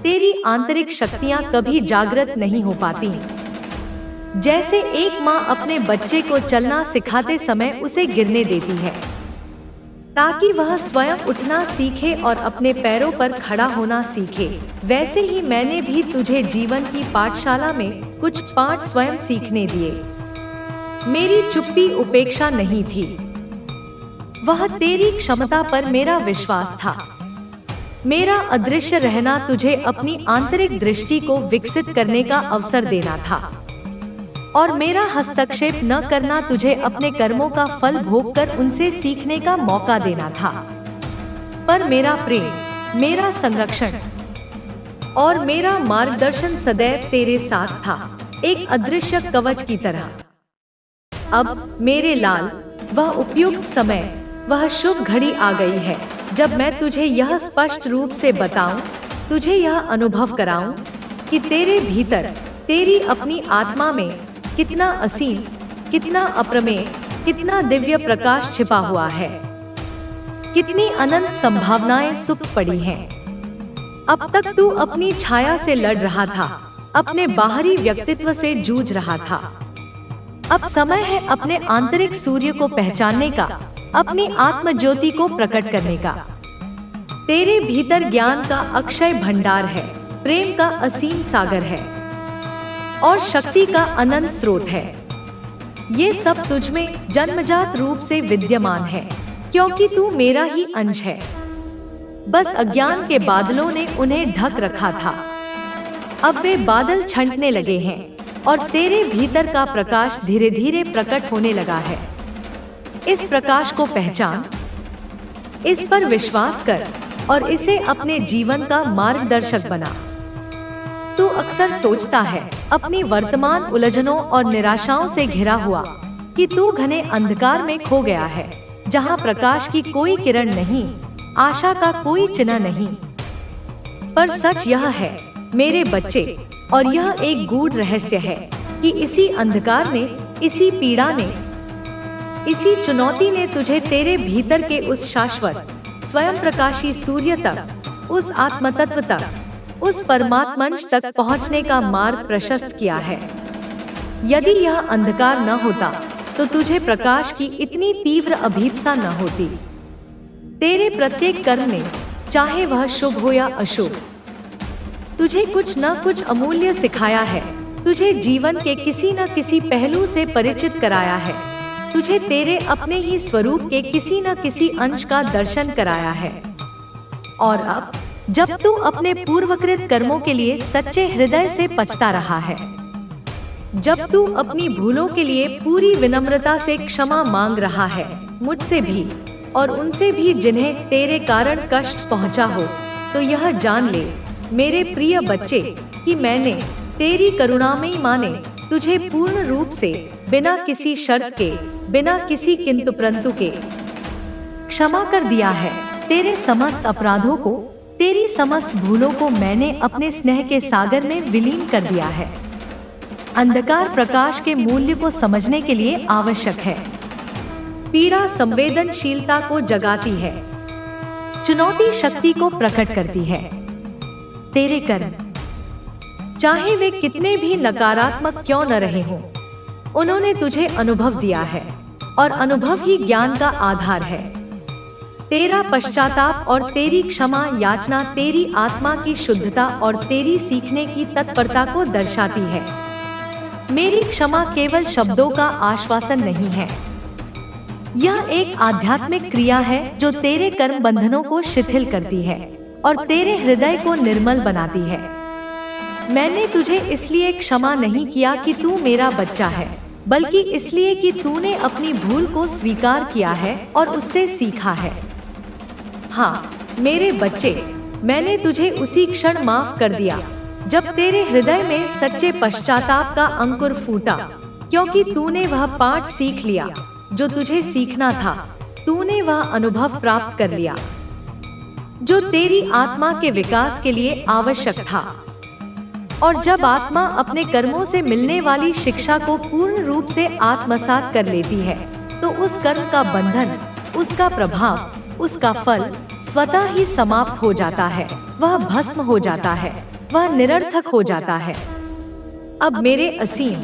तेरी आंतरिक शक्तियां कभी जागृत नहीं हो पाती। जैसे एक माँ अपने बच्चे को चलना सिखाते समय उसे गिरने देती है, ताकि वह स्वयं उठना सीखे और अपने पैरों पर खड़ा होना सीखे, वैसे ही मैंने भी तुझे जीवन की पाठशाला में कुछ पाठ स्वयं सीखने दिए। मेरी चुप्पी उपेक्षा नहीं थी, वह तेरी क्षमता पर मेरा विश्वास था। मेरा अदृश्य रहना तुझे अपनी आंतरिक दृष्टि को विकसित करने का अवसर देना था, और मेरा हस्तक्षेप न करना तुझे अपने कर्मों का फल भोगकर उनसे सीखने का मौका देना था। पर मेरा प्रेम, मेरा संरक्षण और मेरा मार्गदर्शन सदैव तेरे साथ था, एक अदृश्य कवच की तरह। अब मेरे लाल, वह उपयुक्त समय, वह शुभ घड़ी आ गई है जब मैं तुझे यह स्पष्ट रूप से बताऊं, तुझे यह अनुभव कराऊं कि तेरे भीतर, तेरी अपनी आत्मा में कितना असीम, कितना अप्रमेय, कितना दिव्य प्रकाश छिपा हुआ है, कितनी अनंत संभावनाएं सुप्त पड़ी हैं। अब तक तू अपनी छाया से लड़ रहा था, अपने बाहरी व्यक्तित्व से जूझ रहा था। अब समय है अपने आंतरिक सूर्य को पहचानने का, अपनी आत्म ज्योति को प्रकट करने का। तेरे भीतर ज्ञान का अक्षय भंडार है, प्रेम का असीम सागर है और शक्ति का अनंत स्रोत है। ये सब तुझ में जन्मजात रूप से विद्यमान है, क्योंकि तू मेरा ही अंश है। बस अज्ञान के बादलों ने उन्हें ढक रखा था। अब वे बादल छंटने लगे हैं और तेरे भीतर का प्रकाश धीरे धीरे प्रकट होने लगा है। इस प्रकाश को पहचान, इस पर विश्वास कर और इसे अपने जीवन का मार्गदर्शक बना। तू अक्सर सोचता है, अपनी वर्तमान उलझनों और निराशाओं से घिरा हुआ, कि तू घने अंधकार में खो गया है, जहां प्रकाश की कोई किरण नहीं, आशा का कोई चिन्ह नहीं। पर सच यह है मेरे बच्चे, और यह एक गूढ़ रहस्य है कि इसी अंधकार ने, इसी पीड़ा ने, इसी चुनौती ने तुझे तेरे भीतर के उस शाश्वत स्वयं प्रकाशी सूर्य तक, उस आत्मतत्व तक, उस परमात्मंश तक पहुंचने का मार्ग प्रशस्त किया है। यदि यह अंधकार न होता तो तुझे प्रकाश की इतनी तीव्र अभीप्सा न होती। तेरे प्रत्येक कर्म ने, चाहे वह शुभ हो या अशुभ, तुझे कुछ न कुछ अमूल्य सिखाया है, तुझे जीवन के किसी न किसी पहलू से परिचित कराया है, तुझे तेरे अपने ही स्वरूप के किसी न किसी अंश का दर्शन कराया है। और अब जब तू अपने पूर्वकृत कर्मों के लिए सच्चे हृदय से पछता रहा है, जब तू अपनी भूलों के लिए पूरी विनम्रता से क्षमा मांग रहा है, मुझसे भी और उनसे भी जिन्हें तेरे कारण कष्ट पहुंचा हो, तो यह जान ले मेरे प्रिय बच्चे कि मैंने तेरी करुणामयी माँ ने तुझे पूर्ण रूप से, बिना किसी शर्त के, बिना किसी किंतु परंतु के क्षमा कर दिया है। तेरे समस्त अपराधों को, तेरी समस्त भूलों को मैंने अपने स्नेह के सागर में विलीन कर दिया है। अंधकार प्रकाश के मूल्य को समझने के लिए आवश्यक है। पीड़ा संवेदनशीलता को जगाती है, चुनौती शक्ति को प्रकट करती है। तेरे कर्म, चाहे वे कितने भी नकारात्मक क्यों न रहे हों, उन्होंने तुझे अनुभव दिया है, और अनुभव ही ज्ञान का आधार है। तेरा पश्चाताप और तेरी क्षमा याचना तेरी आत्मा की शुद्धता और तेरी सीखने की तत्परता को दर्शाती है। मेरी क्षमा केवल शब्दों का आश्वासन नहीं है, यह एक आध्यात्मिक क्रिया है जो तेरे कर्म बंधनों को शिथिल करती है और तेरे हृदय को निर्मल बनाती है। मैंने तुझे इसलिए क्षमा नहीं किया कि तू मेरा बच्चा है, बल्कि इसलिए कि तूने अपनी भूल को स्वीकार किया है और उससे सीखा है। हाँ मेरे बच्चे, मैंने तुझे उसी क्षण माफ कर दिया जब तेरे हृदय में सच्चे पश्चाताप का अंकुर फूटा, क्योंकि तूने वह पाठ सीख लिया जो तुझे सीखना था। तूने वह अनुभव प्राप्त कर लिया जो तेरी आत्मा के विकास के लिए आवश्यक था। और जब आत्मा अपने कर्मों से मिलने वाली शिक्षा को पूर्ण रूप से आत्मसात कर लेती है, तो उस कर्म का बंधन, उसका प्रभाव, उसका फल स्वतः ही समाप्त हो जाता है। वह भस्म हो जाता है, वह निरर्थक हो जाता है। अब मेरे असीम,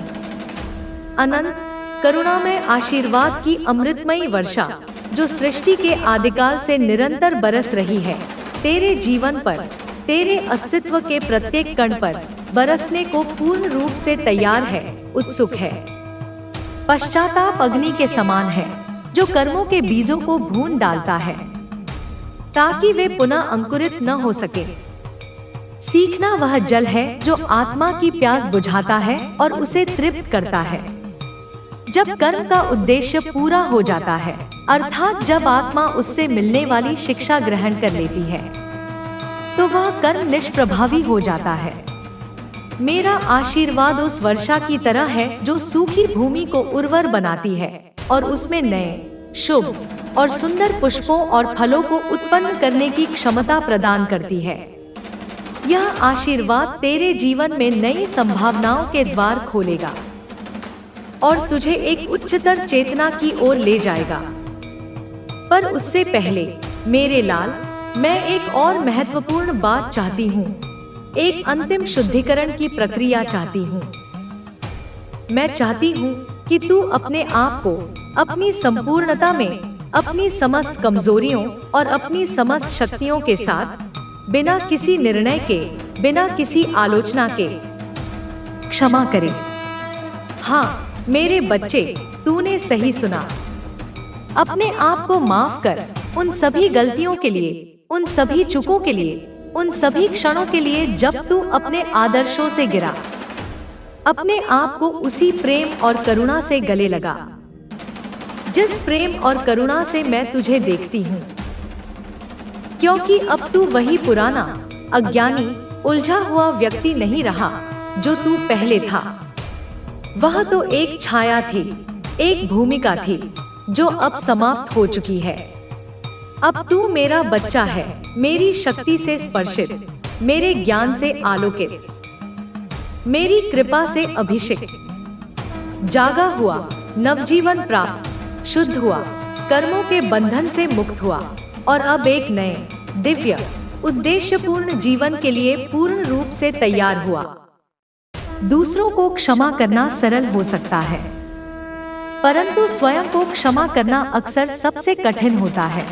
अनंत, करुणामय आशीर्वाद की अमृतमयी वर्षा जो सृष्टि के आदिकाल से निरंतर बरस रही है, तेरे जीवन पर, तेरे अस्तित्व के प्रत्येक कण पर बरसने को पूर्ण रूप से तैयार है, उत्सुक है। पश्चाताप अग्नि के समान है जो कर्मों के बीजों को भून डालता है ताकि वे पुनः अंकुरित न हो सके। सीखना वह जल है जो आत्मा की प्यास बुझाता है और उसे तृप्त करता है। जब कर्म का उद्देश्य पूरा हो जाता है, अर्थात जब आत्मा उससे मिलने वाली शिक्षा ग्रहण कर लेती है, तो वह कर्म निष्प्रभावी हो जाता है। मेरा आशीर्वाद उस वर्षा की तरह है जो सूखी भूमि को उर्वर बनाती है और उसमें नए, शुभ और सुंदर पुष्पों और फलों को उत्पन्न करने की क्षमता प्रदान करती है। यह आशीर्वाद तेरे जीवन में नई संभावनाओं के द्वार खोलेगा और तुझे एक उच्चतर चेतना की ओर ले जाएगा। पर उससे पहले मेरे लाल, मैं एक और महत्वपूर्ण बात चाहती हूँ, एक अंतिम शुद्धिकरण की प्रक्रिया चाहती हूँ। मैं चाहती हूँ कि तू अपने आप को अपनी संपूर्णता में, अपनी समस्त कमजोरियों और अपनी समस्त शक्तियों के साथ, बिना किसी निर्णय के, बिना किसी आलोचना के क्षमा करे। हाँ मेरे बच्चे, तूने सही सुना। अपने आप को माफ कर उन सभी गलतियों के लिए, उन सभी चूकों के लिए, उन सभी क्षणों के लिए जब तू अपने आदर्शों से गिरा। अपने आप को उसी प्रेम और करुणा से गले लगा जिस प्रेम और करुणा से मैं तुझे देखती हूँ, क्योंकि अब तू वही पुराना, अज्ञानी, उलझा हुआ व्यक्ति नहीं रहा जो तू पहले था। वह तो एक छाया थी, एक भूमिका थी जो अब समाप्त हो चुकी है। अब तू मेरा बच्चा है, मेरी शक्ति से स्पर्शित, मेरे ज्ञान से आलोकित, मेरी कृपा से अभिषिक्त, जागा हुआ, नवजीवन प्राप्त, शुद्ध हुआ, कर्मों के बंधन से मुक्त हुआ और अब एक नए दिव्य उद्देश्यपूर्ण जीवन के लिए पूर्ण रूप से तैयार हुआ। दूसरों को क्षमा करना सरल हो सकता है, परंतु स्वयं को क्षमा करना अक्सर सबसे कठिन होता है।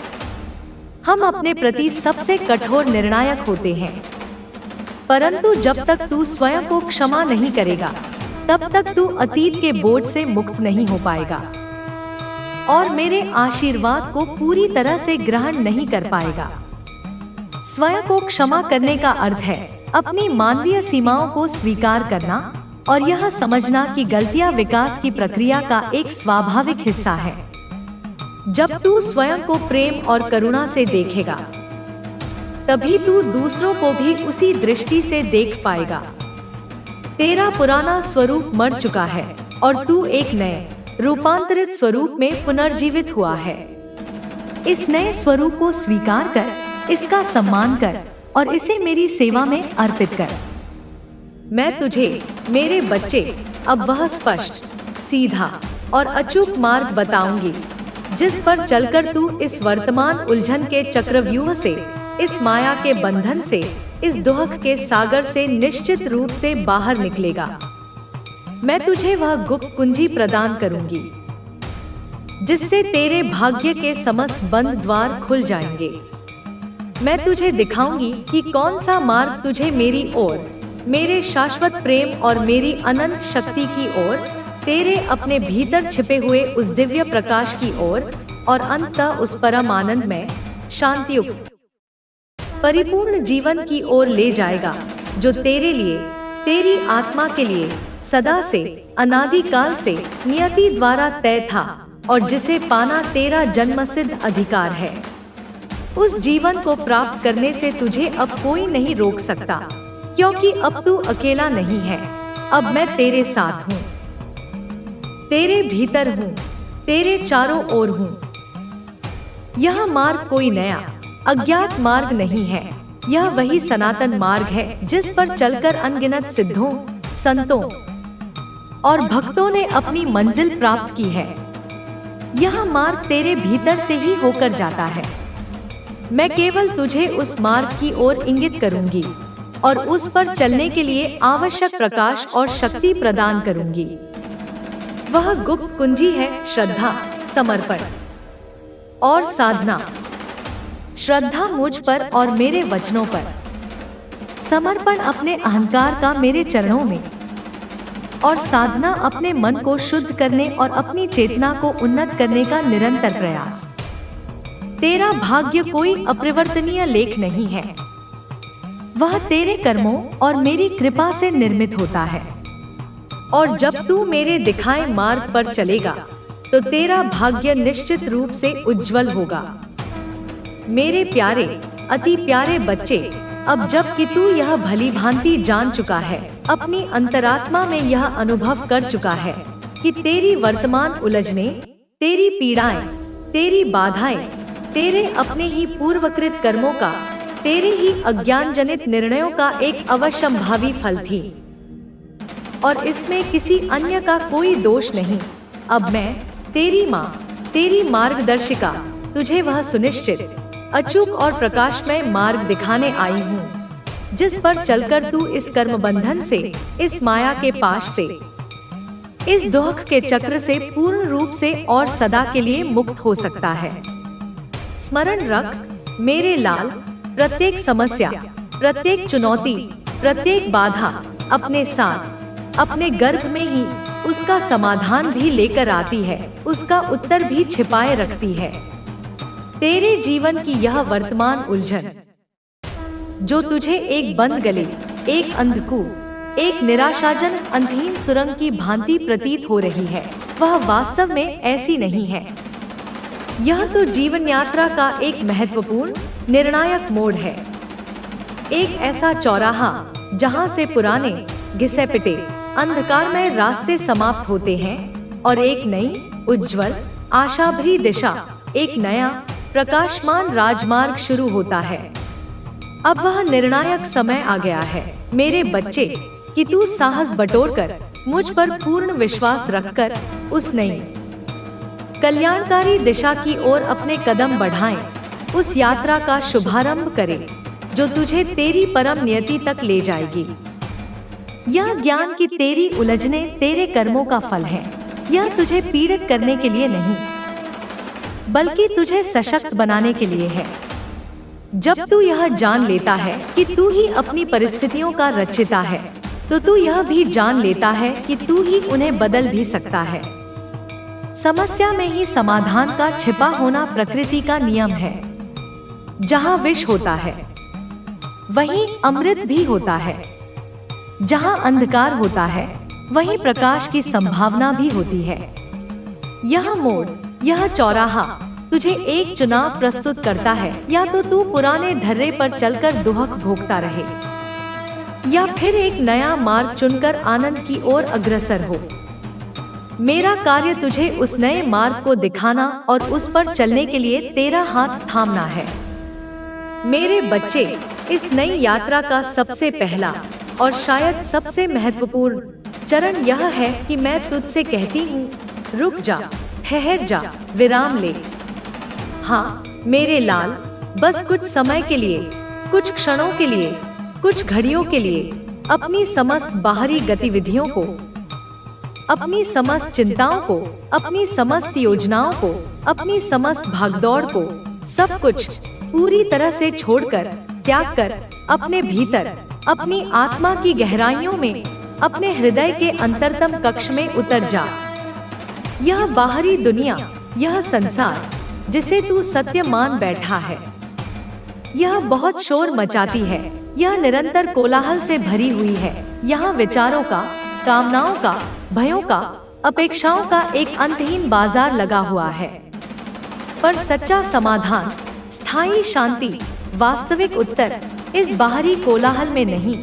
हम अपने प्रति सबसे कठोर निर्णायक होते हैं, परंतु जब तक तू स्वयं को क्षमा नहीं करेगा तब तक तू अतीत के बोझ से मुक्त नहीं हो पाएगा और मेरे आशीर्वाद को पूरी तरह से ग्रहण नहीं कर पाएगा। स्वयं को क्षमा करने का अर्थ है अपनी मानवीय सीमाओं को स्वीकार करना और यह समझना कि गलतियां विकास की प्रक्रिया का एक स्वाभाविक हिस्सा है। जब तू स्वयं को प्रेम और करुणा से देखेगा, तभी तू दूसरों को भी उसी दृष्टि से देख पाएगा। तेरा पुराना स्वरूप मर चुका है और तू एक नए रूपांतरित स्वरूप में पुनर्जीवित हुआ है। इस नए स्वरूप को स्वीकार कर, इसका सम्मान कर और इसे मेरी सेवा में अर्पित कर। मैं तुझे, मेरे बच्चे, अब वह स्पष्ट, सीधा और अचूक मार्ग बताऊंगी जिस पर चलकर तू इस वर्तमान उलझन के चक्रव्यूह से, इस माया के बंधन से, इस दुख के सागर से निश्चित रूप से बाहर निकलेगा। मैं तुझे वह गुप्त कुंजी प्रदान करूंगी जिससे तेरे भाग्य के समस्त बंद द्वार खुल जाएंगे। मैं तुझे दिखाऊंगी कि कौन सा मार्ग तुझे मेरी ओर, मेरे शाश्वत प्रेम और मेरी अनंत शक्ति की ओर, तेरे अपने भीतर छिपे हुए उस दिव्य प्रकाश की ओर और अंततः उस परम आनंद में शांतियुक्त परिपूर्ण जीवन की ओर ले जाएगा, जो तेरे लिए, तेरी आत्मा के लिए सदा से, अनादिकाल से नियति द्वारा तय था और जिसे पाना तेरा जन्मसिद्ध अधिकार है। उस जीवन को प्राप्त करने से तुझे अब कोई नहीं रोक सकता, क्योंकि अब तू अकेला नहीं है। अब मैं तेरे साथ हूँ, तेरे भीतर हूँ, तेरे चारों ओर हूँ। यह मार्ग कोई नया अज्ञात मार्ग नहीं है, यह वही सनातन मार्ग है जिस पर चलकर अनगिनत सिद्धों, संतों और भक्तों ने अपनी मंजिल प्राप्त की है। यह मार्ग तेरे भीतर से ही होकर जाता है। मैं केवल तुझे उस मार्ग की ओर इंगित करूंगी और उस पर चलने के लिए आवश्यक प्रकाश और शक्ति प्रदान करूंगी। वह गुप्त कुंजी है श्रद्धा, समर्पण और साधना। श्रद्धा मुझ पर और मेरे वचनों पर, समर्पण अपने अहंकार का मेरे चरणों में और साधना अपने मन को शुद्ध करने और अपनी चेतना को उन्नत करने का निरंतर प्रयास। तेरा भाग्य कोई अपरिवर्तनीय लेख नहीं है, वह तेरे कर्मों और मेरी कृपा से निर्मित होता है। और जब तू मेरे दिखाए मार्ग पर चलेगा तो तेरा भाग्य निश्चित रूप से उज्जवल होगा। मेरे प्यारे, अति प्यारे बच्चे, अब जब कि तू यह भली भांति जान चुका है, अपनी अंतरात्मा में यह अनुभव कर चुका है कि तेरी वर्तमान उलझने, तेरी पीड़ाएं, तेरी बाधाएं, तेरे अपने ही पूर्वकृत कर्मों का, तेरे ही अज्ञान जनित निर्णयों का एक अवश्यंभावी फल थी और इसमें किसी अन्य का कोई दोष नहीं। अब मैं, तेरी माँ, तेरी मार्गदर्शिका, तुझे वह सुनिश्चित, अचूक और प्रकाशमय मार्ग दिखाने आई हूँ जिस पर चलकर तू इस कर्म बंधन से, इस माया के पाश से, इस दुख के चक्र से पूर्ण रूप से और सदा के लिए मुक्त हो सकता है। स्मरण रख मेरे लाल, प्रत्येक समस्या, प्रत्येक चुनौती, प्रत्येक बाधा अपने साथ, अपने गर्भ में ही उसका समाधान भी लेकर आती है, उसका उत्तर भी छिपाए रखती है। तेरे जीवन की यह वर्तमान उलझन जो तुझे एक बंद गले, एक अंधकूप, एक निराशाजनक अंतहीन सुरंग की भांति प्रतीत हो रही है, वह वास्तव में ऐसी नहीं है। यह तो जीवन यात्रा का एक महत्वपूर्ण, निर्णायक मोड़ है। एक ऐसा चौराहा जहां से पुराने, घिसे पिटे, अंधकारमय रास्ते समाप्त होते हैं और एक नई, उज्जवल, आशाभरी दिशा, एक नया प्रकाशमान राजमार्ग शुरू होता है। अब वह निर्णायक समय आ गया है मेरे बच्चे कि तू साहस बटोरकर मुझ पर पूर्ण विश्वास रखकर उस नई कल्याणकारी दिशा की ओर अपने कदम बढ़ाएं, उस यात्रा का शुभारंभ करें जो तुझे तेरी परम नियति तक ले जाएगी। यह ज्ञान कि तेरी उलझने तेरे कर्मों का फल है, यह तुझे पीड़ित करने के लिए नहीं बल्कि तुझे सशक्त बनाने के लिए है। जब तू यह जान लेता है कि तू ही अपनी परिस्थितियों का रचयिता है, तो तू यह भी जान लेता है कि तू ही उन्हें बदल भी सकता है। समस्या में ही समाधान का छिपा होना प्रकृति का नियम है। जहाँ विष होता है वहीं अमृत भी होता है, जहाँ अंधकार होता है वहीं प्रकाश की संभावना भी होती है। यह मोड़, यह चौराहा तुझे एक चुनाव प्रस्तुत करता है, या तो तू पुराने ढर्रे पर चलकर दुहक भोगता रहे या फिर एक नया मार्ग चुनकर आनंद की ओर अग्रसर हो। मेरा कार्य तुझे उस नए मार्ग को दिखाना और उस पर चलने के लिए तेरा हाथ थामना है। मेरे बच्चे, इस नई यात्रा का सबसे पहला और शायद सबसे महत्वपूर्ण चरण यह है कि मैं तुझसे कहती हूँ, रुक जा, ठहर जा, विराम ले। हाँ मेरे लाल, बस कुछ समय के लिए, कुछ क्षणों के लिए, कुछ घड़ियों के लिए अपनी समस्त बाहरी गतिविधियों को, अपनी समस्त चिंताओं को, अपनी समस्त योजनाओं को, अपनी समस्त भागदौड़ को, सब कुछ पूरी तरह से छोड़कर, त्याग कर अपने भीतर, अपनी आत्मा की गहराइयों में, अपने हृदय के अंतरतम कक्ष में उतर जा। यह बाहरी दुनिया, यह संसार जिसे तू सत्य मान बैठा है, यह बहुत शोर मचाती है, यह निरंतर कोलाहल से भरी हुई है। यहाँ विचारों का, कामनाओं का, भयों का, अपेक्षाओं का एक अंतहीन बाजार लगा हुआ है। पर सच्चा समाधान, स्थायी शांति, वास्तविक उत्तर इस बाहरी कोलाहल में नहीं,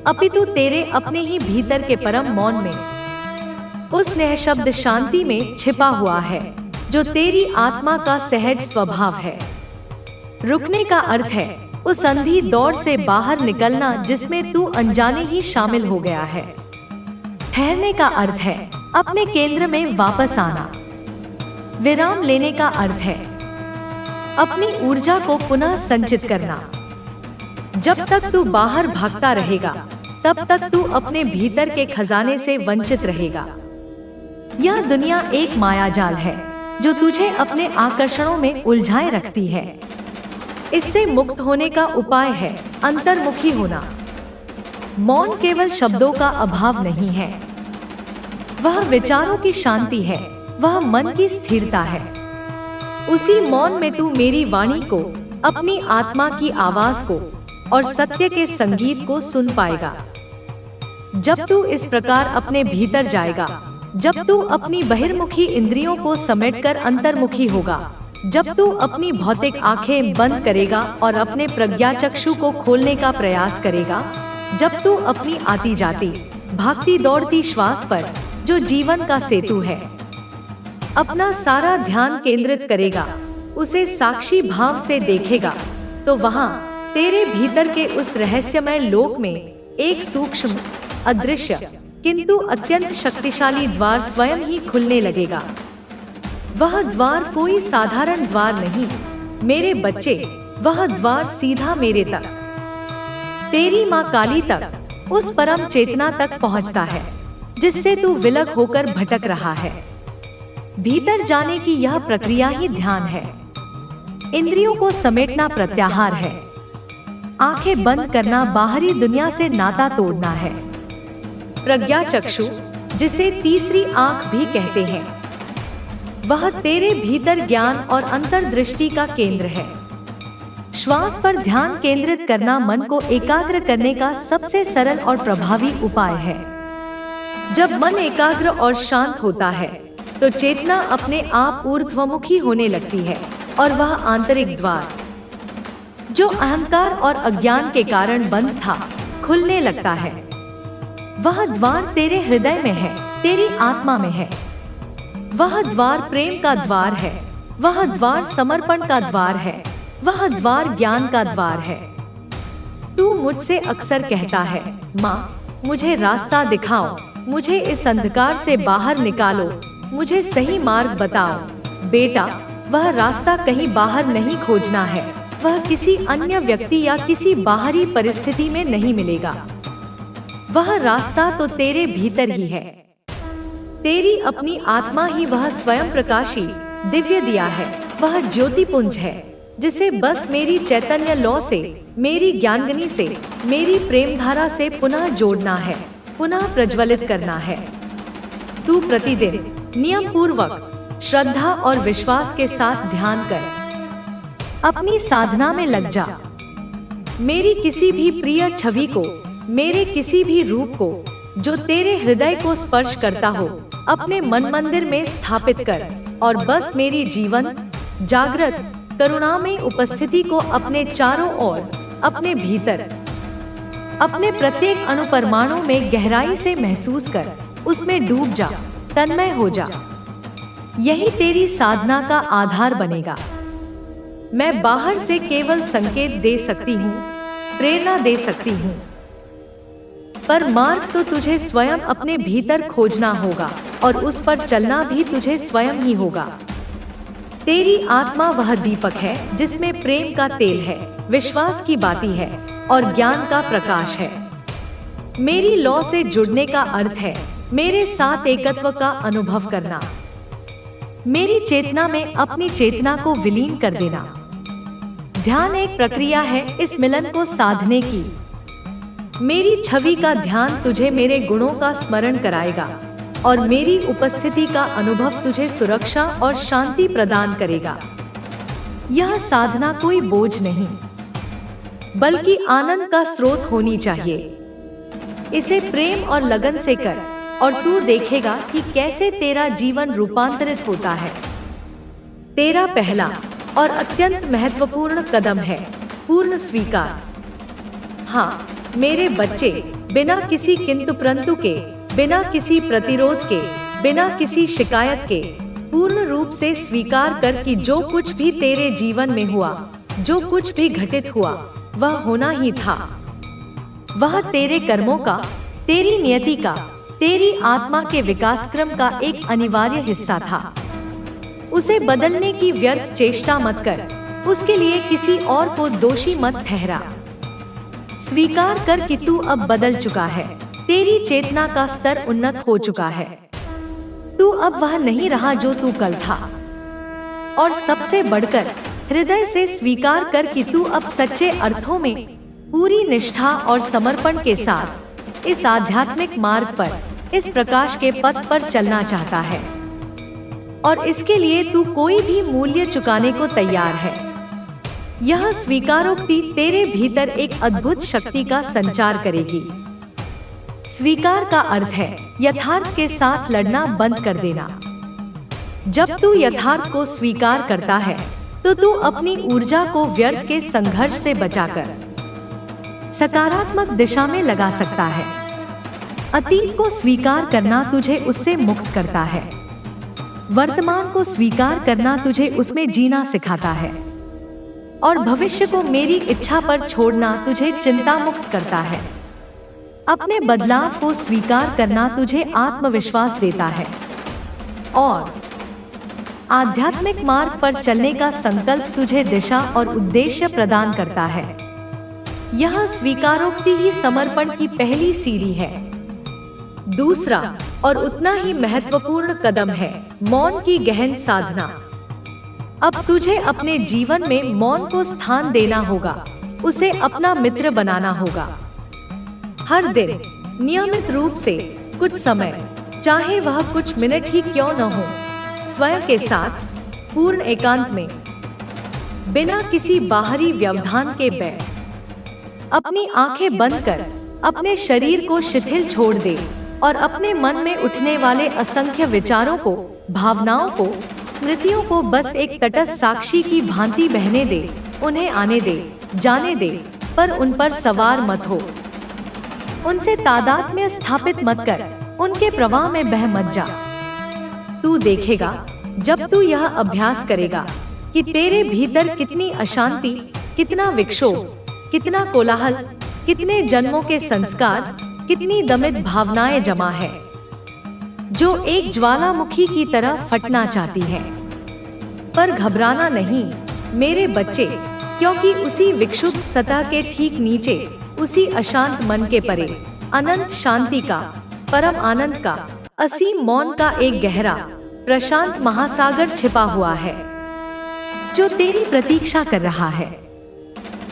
अपितु तेरे अपने ही भीतर के परम मौन में, उस निःशब्द शांति में छिपा हुआ है जो तेरी आत्मा का सहज स्वभाव है। रुकने का अर्थ है उस अंधी दौड़ से बाहर निकलना जिसमें तू अनजाने ही शामिल हो गया है। ठहरने का अर्थ है अपने केंद्र में वापस आना। विराम लेने का अर्थ है अपनी ऊर्जा को पुनः संचित करना। जब तक तू बाहर भागता रहेगा, तब तक तू अपने भीतर के खजाने से वंचित रहेगा। यह दुनिया एक मायाजाल है जो तुझे अपने आकर्षणों में उलझाए रखती है। इससे मुक्त होने का उपाय है अंतर्मुखी होना। मौन केवल शब्दों का अभाव नहीं है, वह विचारों की शांति है, वह मन की स्थिरता है। उसी मौन में तू मेरी वाणी को, अपनी आत्मा की आवाज को और सत्य के संगीत को सुन पाएगा। जब तू इस प्रकार अपने भीतर जाएगा, जब तू अपनी बहिर्मुखी इंद्रियों को समेटकर अंतर्मुखी होगा, जब तू अपनी भौतिक आंखें बंद करेगा और अपने प्रज्ञाचक्षु को खोलने का प्रयास करेगा, जब तू अपनी आती जाती, भागती दौड़ती श्वास पर, जो जीवन का सेतु है, अपना सारा ध्यान केंद्रित करेगा, उसे साक्षी भाव से देखेगा, तो वहाँ तेरे भीतर के उस रहस्यमय लोक में एक सूक्ष्म, अदृश्य किंतु अत्यंत शक्तिशाली द्वार स्वयं ही खुलने लगेगा। वह द्वार कोई साधारण द्वार नहीं मेरे बच्चे, वह द्वार सीधा मेरे तक, तेरी माँ काली तक, उस परम चेतना तक पहुँचता है जिससे तू विलग होकर भटक रहा है। भीतर जाने की यह प्रक्रिया ही ध्यान है। इंद्रियों को समेटना प्रत्याहार है। आंखें बंद करना बाहरी दुनिया से नाता तोड़ना है। प्रज्ञा चक्षु, जिसे तीसरी आंख भी कहते हैं, वह तेरे भीतर ज्ञान और अंतर्दृष्टि का केंद्र है। श्वास पर ध्यान केंद्रित करना मन को एकाग्र करने का सबसे सरल और प्रभावी उपाय है। जब मन एकाग्र और शांत होता है तो चेतना अपने आप ऊर्ध्वमुखी होने लगती है और वह आंतरिक द्वार जो अहंकार और अज्ञान के कारण बंद था, खुलने लगता है। वह द्वार तेरे हृदय में है, तेरी आत्मा में है। वह द्वार प्रेम का द्वार है, वह द्वार समर्पण का द्वार है, वह द्वार ज्ञान का द्वार है। तू मुझसे अक्सर कहता है, माँ मुझे रास्ता दिखाओ, मुझे इस अंधकार से बाहर निकालो, मुझे सही मार्ग बताओ। बेटा, वह रास्ता कहीं बाहर नहीं खोजना है, वह किसी अन्य व्यक्ति या किसी बाहरी परिस्थिति में नहीं मिलेगा। वह रास्ता तो तेरे भीतर ही है। तेरी अपनी आत्मा ही वह स्वयं प्रकाशी दिव्य दिया है, वह ज्योतिपुंज है जिसे बस मेरी चैतन्य लौ से, मेरी ज्ञानगनी से, मेरी प्रेम धारा से पुनः जोड़ना है, पुनः प्रज्वलित करना है। तू प्रतिदिन नियम पूर्वक श्रद्धा और विश्वास के साथ ध्यान कर, अपनी साधना में लग जा। मेरी किसी भी प्रिय छवि को, मेरे किसी भी रूप को जो तेरे हृदय को स्पर्श करता हो, अपने मन मंदिर में स्थापित कर और बस मेरी जीवन जागृत करुणामय उपस्थिति को अपने चारों ओर, अपने भीतर, अपने प्रत्येक अणु परमाणु में गहराई से महसूस कर, उसमें डूब जा, तन्मय हो जा। यही तेरी साधना का आधार बनेगा। मैं बाहर से केवल संकेत दे सकती हूँ, प्रेरणा दे सकती हूँ, पर मार्ग तो तुझे स्वयं अपने भीतर खोजना होगा और उस पर चलना भी तुझे स्वयं ही होगा। तेरी आत्मा वह दीपक है जिसमें प्रेम का तेल है, विश्वास की बाती है और ज्ञान का प्रकाश है। मेरी लौ से जुड़ने का अर्थ है मेरे साथ एकत्व का अनुभव करना, मेरी चेतना में अपनी चेतना को विलीन कर देना। ध्यान एक प्रक्रिया है इस मिलन को साधने की। मेरी छवि का ध्यान तुझे मेरे गुणों का स्मरण कराएगा और मेरी उपस्थिति का अनुभव तुझे सुरक्षा और शांति प्रदान करेगा। यह साधना कोई बोझ नहीं, बल्कि आनंद का स्रोत होनी चाहिए। इसे प्रेम और लगन से कर और तू देखेगा कि कैसे तेरा जीवन रूपांतरित होता है। तेरा पहला और अत्यंत महत्वपूर्ण कदम है पूर्ण स्वीकार। हाँ मेरे बच्चे, बिना किसी किंतु परंतु के, बिना किसी प्रतिरोध के, बिना किसी शिकायत के पूर्ण रूप से स्वीकार कर कि जो कुछ भी तेरे जीवन में हुआ, जो कुछ भी घटित हुआ, वह होना ही था। वह तेरे कर्मों का, तेरी नियति का, तेरी आत्मा के विकास क्रम का एक अनिवार्य हिस्सा था। उसे बदलने की व्यर्थ चेष्टा मत कर, उसके लिए किसी और को दोषी मत ठहरा। स्वीकार कर कि तू अब बदल चुका है, तेरी चेतना का स्तर उन्नत हो चुका है। तू अब वह नहीं रहा जो तू कल था। और सबसे बढ़कर हृदय से स्वीकार कर कि तू अब सच्चे अर्थों में पूरी निष्ठा और समर्पण के साथ इस आध्यात्मिक मार्ग पर, इस प्रकाश के पथ पर चलना चाहता है और इसके लिए तू कोई भी मूल्य चुकाने को तैयार है। यह स्वीकारोक्ति तेरे भीतर एक अद्भुत शक्ति का संचार करेगी। स्वीकार का अर्थ है यथार्थ के साथ लड़ना बंद कर देना। जब तू यथार्थ को स्वीकार करता है तो तू अपनी ऊर्जा को व्यर्थ के संघर्ष से बचाकर सकारात्मक दिशा में लगा सकता है। अतीत को स्वीकार करना तुझे उससे मुक्त करता है। वर्तमान को स्वीकार करना तुझे उसमें जीना सिखाता है और भविष्य को मेरी इच्छा पर छोड़ना तुझे चिंता मुक्त करता है। अपने बदलाव को स्वीकार करना तुझे आत्मविश्वास देता है और आध्यात्मिक मार्ग पर चलने का संकल्प तुझे दिशा और उद्देश्य प्रदान करता है। यह स्वीकारोक्ति ही समर्पण की पहली सीढ़ी है। दूसरा और उतना ही महत्वपूर्ण कदम है मौन की गहन साधना। अब तुझे अपने जीवन में मौन को स्थान देना होगा, उसे अपना मित्र बनाना होगा। हर दिन नियमित रूप से कुछ समय, चाहे वह कुछ मिनट ही क्यों न हो, स्वयं के साथ पूर्ण एकांत में, बिना किसी बाहरी व्यवधान के बैठ, अपनी आंखें बंद कर अपने शरीर को शिथिल छोड़ दे और अपने मन में उठने वाले असंख्य विचारों को, भावनाओं को, स्मृतियों को बस एक तटस्थ साक्षी की भांति बहने दे। उन्हें आने दे, जाने दे, पर उन पर सवार मत हो। उनसे तादात्म्य स्थापित मत कर, उनके प्रवाह में बह मत जा। तू देखेगा जब तू यह अभ्यास करेगा कि तेरे भीतर कितनी अशांति, कितना विक्षोभ, कितना कोलाहल, कितने जन्मों के संस्कार, कितनी दमित भावनाएं जमा है, जो एक ज्वालामुखी की तरह फटना चाहती है। पर घबराना नहीं मेरे बच्चे, क्योंकि उसी विक्षुब्ध सतह के ठीक नीचे, उसी अशांत मन के परे, अनंत शांति का, परम आनंद का, असीम मौन का एक गहरा प्रशांत महासागर छिपा हुआ है, जो तेरी प्रतीक्षा कर रहा है।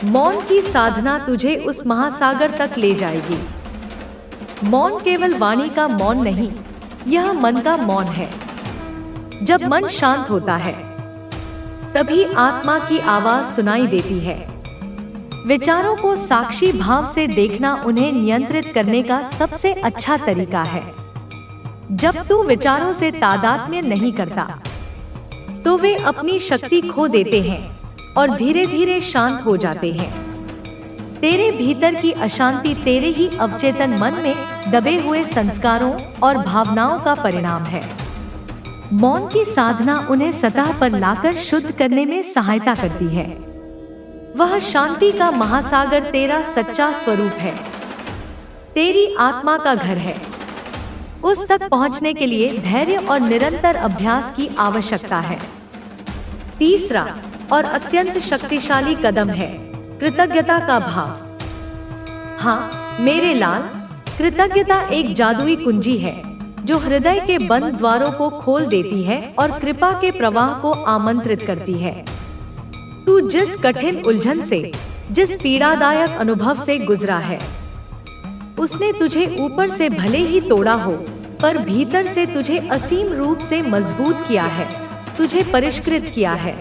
मौन की साधना तुझे उस महासागर तक ले जाएगी। मौन केवल वाणी का मौन नहीं, यह मन का मौन है। जब मन शांत होता है, तभी आत्मा की आवाज सुनाई देती है। विचारों को साक्षी भाव से देखना उन्हें नियंत्रित करने का सबसे अच्छा तरीका है। जब तू विचारों से तादात्म्य नहीं करता, तो वे अपनी शक्ति खो देते हैं और धीरे धीरे शांत हो जाते हैं। तेरे भीतर की अशांति तेरे ही अवचेतन मन में दबे हुए संस्कारों और भावनाओं का परिणाम है। मौन की साधना उन्हें सतह पर लाकर शुद्ध करने में सहायता करती है। वह शांति का महासागर तेरा सच्चा स्वरूप है, तेरी आत्मा का घर है। उस तक पहुंचने के लिए धैर्य और निरंतर अभ्यास की आवश्यकता है। तीसरा और अत्यंत शक्तिशाली कदम है कृतज्ञता का भाव। हाँ मेरे लाल, कृतज्ञता एक जादुई कुंजी है जो हृदय के बंद द्वारों को खोल देती है और कृपा के प्रवाह को आमंत्रित करती है। तू जिस कठिन उलझन से, जिस पीड़ादायक अनुभव से गुजरा है, उसने तुझे ऊपर से भले ही तोड़ा हो, पर भीतर से तुझे असीम रूप से मजबूत किया है, तुझे परिष्कृत किया है,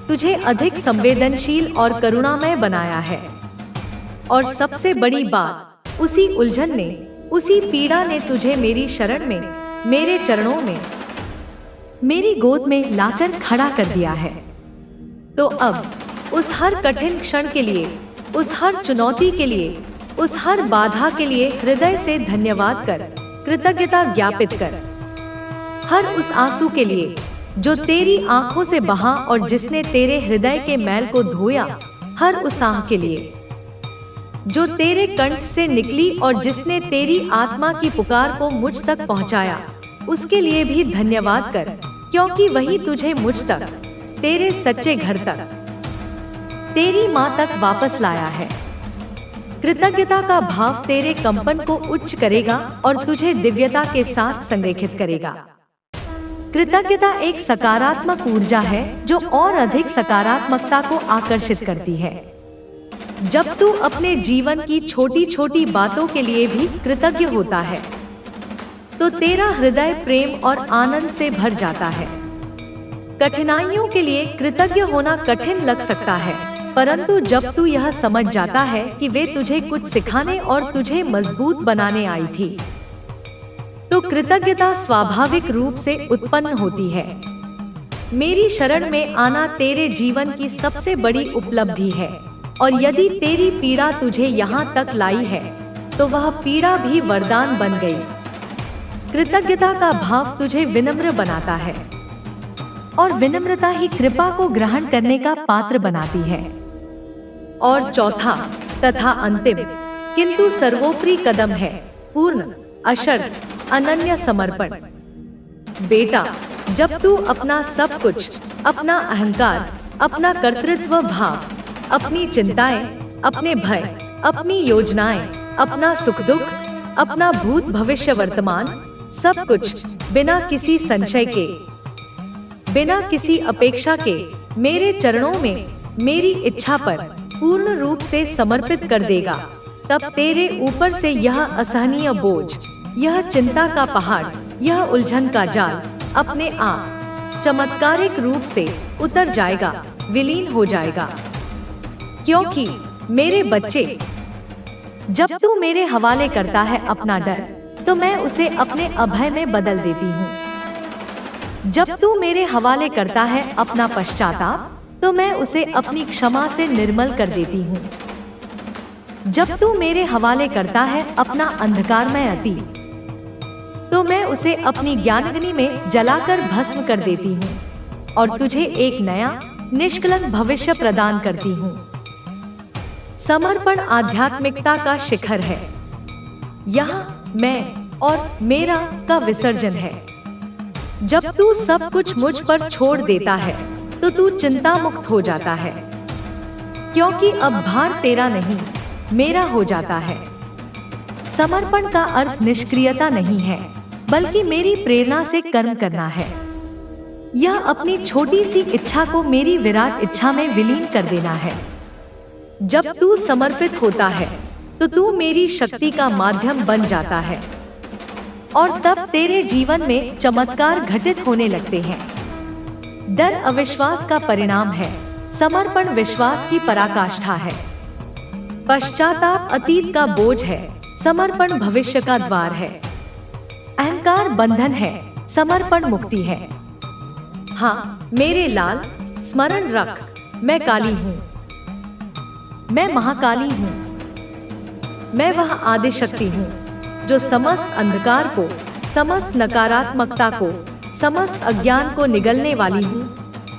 तुझे अधिक संवेदनशील और करुणामय बनाया है। और सबसे बड़ी बात, उसी उलझन ने, उसी पीड़ा ने तुझे मेरी शरण में, मेरे चरणों में, मेरी गोद में लाकर खड़ा कर दिया है। तो अब उस हर कठिन क्षण के लिए, उस हर चुनौती के लिए, उस हर बाधा के लिए हृदय से धन्यवाद कर, कृतज्ञता ज्ञापित कर। हर उस आंसू के लिए जो तेरी आंखों से बहा और जिसने तेरे हृदय के मैल को धोया, हर उस आह के लिए जो तेरे कंठ से निकली और जिसने तेरी आत्मा की पुकार को मुझ तक पहुंचाया, उसके लिए भी धन्यवाद कर, क्योंकि वही तुझे मुझ तक, तेरे सच्चे घर तक, तेरी माँ तक वापस लाया है। कृतज्ञता का भाव तेरे कंपन को उच्च करेगा और तुझे दिव्यता के साथ संरेखित करेगा। कृतज्ञता एक सकारात्मक ऊर्जा है जो और अधिक सकारात्मकता को आकर्षित करती है। जब तू अपने जीवन की छोटी छोटी बातों के लिए भी कृतज्ञ होता है, तो तेरा हृदय प्रेम और आनंद से भर जाता है। कठिनाइयों के लिए कृतज्ञ होना कठिन लग सकता है, परंतु जब तू यह समझ जाता है कि वे तुझे कुछ सिखाने और तुझे मजबूत बनाने आई थी, तो कृतज्ञता स्वाभाविक रूप से उत्पन्न होती है। मेरी शरण में आना तेरे जीवन की सबसे बड़ी उपलब्धि है, और यदि तेरी पीड़ा तुझे यहाँ तक लाई है, तो वह पीड़ा भी वरदान बन गई। कृतज्ञता का भाव तुझे विनम्र बनाता है, और विनम्रता ही कृपा को ग्रहण करने का पात्र बनाती है। और चौथा तथा अंतिम किंतु सर्वोपरि कदम है पूर्ण, अशर्त, अनन्य समर्पण। बेटा, जब तू अपना सब कुछ, अपना अहंकार, अपना कर्तृत्व भाव, अपनी चिंताएं, अपने भय, अपनी योजनाएं, अपना सुख दुख, अपना भूत भविष्य वर्तमान, सब कुछ बिना किसी संशय के, बिना किसी अपेक्षा के मेरे चरणों में, मेरी इच्छा पर पूर्ण रूप से समर्पित कर देगा, तब तेरे ऊपर से यह असहनीय बोझ, यह चिंता का पहाड़, यह उलझन का जाल अपने आप चमत्कारिक रूप से उतर जाएगा, विलीन हो जाएगा। क्योंकि मेरे बच्चे, जब तू मेरे हवाले करता है अपना डर, तो मैं उसे अपने अभय में बदल देती हूँ। जब तू मेरे हवाले करता है अपना पश्चाताप, तो मैं उसे अपनी क्षमा से निर्मल कर देती हूँ। जब तू मेरे हवाले करता है अपना अंधकारमय अतीत, तो मैं उसे अपनी ज्ञानाग्नि में जलाकर भस्म कर देती हूँ और तुझे एक नया निष्कलंक भविष्य प्रदान करती हूँ। समर्पण आध्यात्मिकता का शिखर है। यहाँ मैं और मेरा का विसर्जन है। जब तू सब कुछ मुझ पर छोड़ देता है तो तू चिंता मुक्त हो जाता है, क्योंकि अब भार तेरा नहीं मेरा हो जाता है। समर्पण का अर्थ निष्क्रियता नहीं है, बल्कि मेरी प्रेरणा से कर्म करना है। यह अपनी छोटी सी इच्छा को मेरी विराट इच्छा में विलीन कर देना है। जब तू समर्पित होता है तो तू मेरी शक्ति का माध्यम बन जाता है, और तब तेरे जीवन में चमत्कार घटित होने लगते हैं। डर अविश्वास का परिणाम है, समर्पण विश्वास की पराकाष्ठा है। पश्चाताप अतीत का बोझ है, समर्पण भविष्य का द्वार है। अहंकार बंधन है, समर्पण मुक्ति है। हाँ मेरे लाल, स्मरण रख, मैं काली हूँ, मैं महाकाली हूँ। मैं वह आदिशक्ति हूँ जो समस्त अंधकार को, समस्त नकारात्मकता को, समस्त अज्ञान को निगलने वाली हूँ,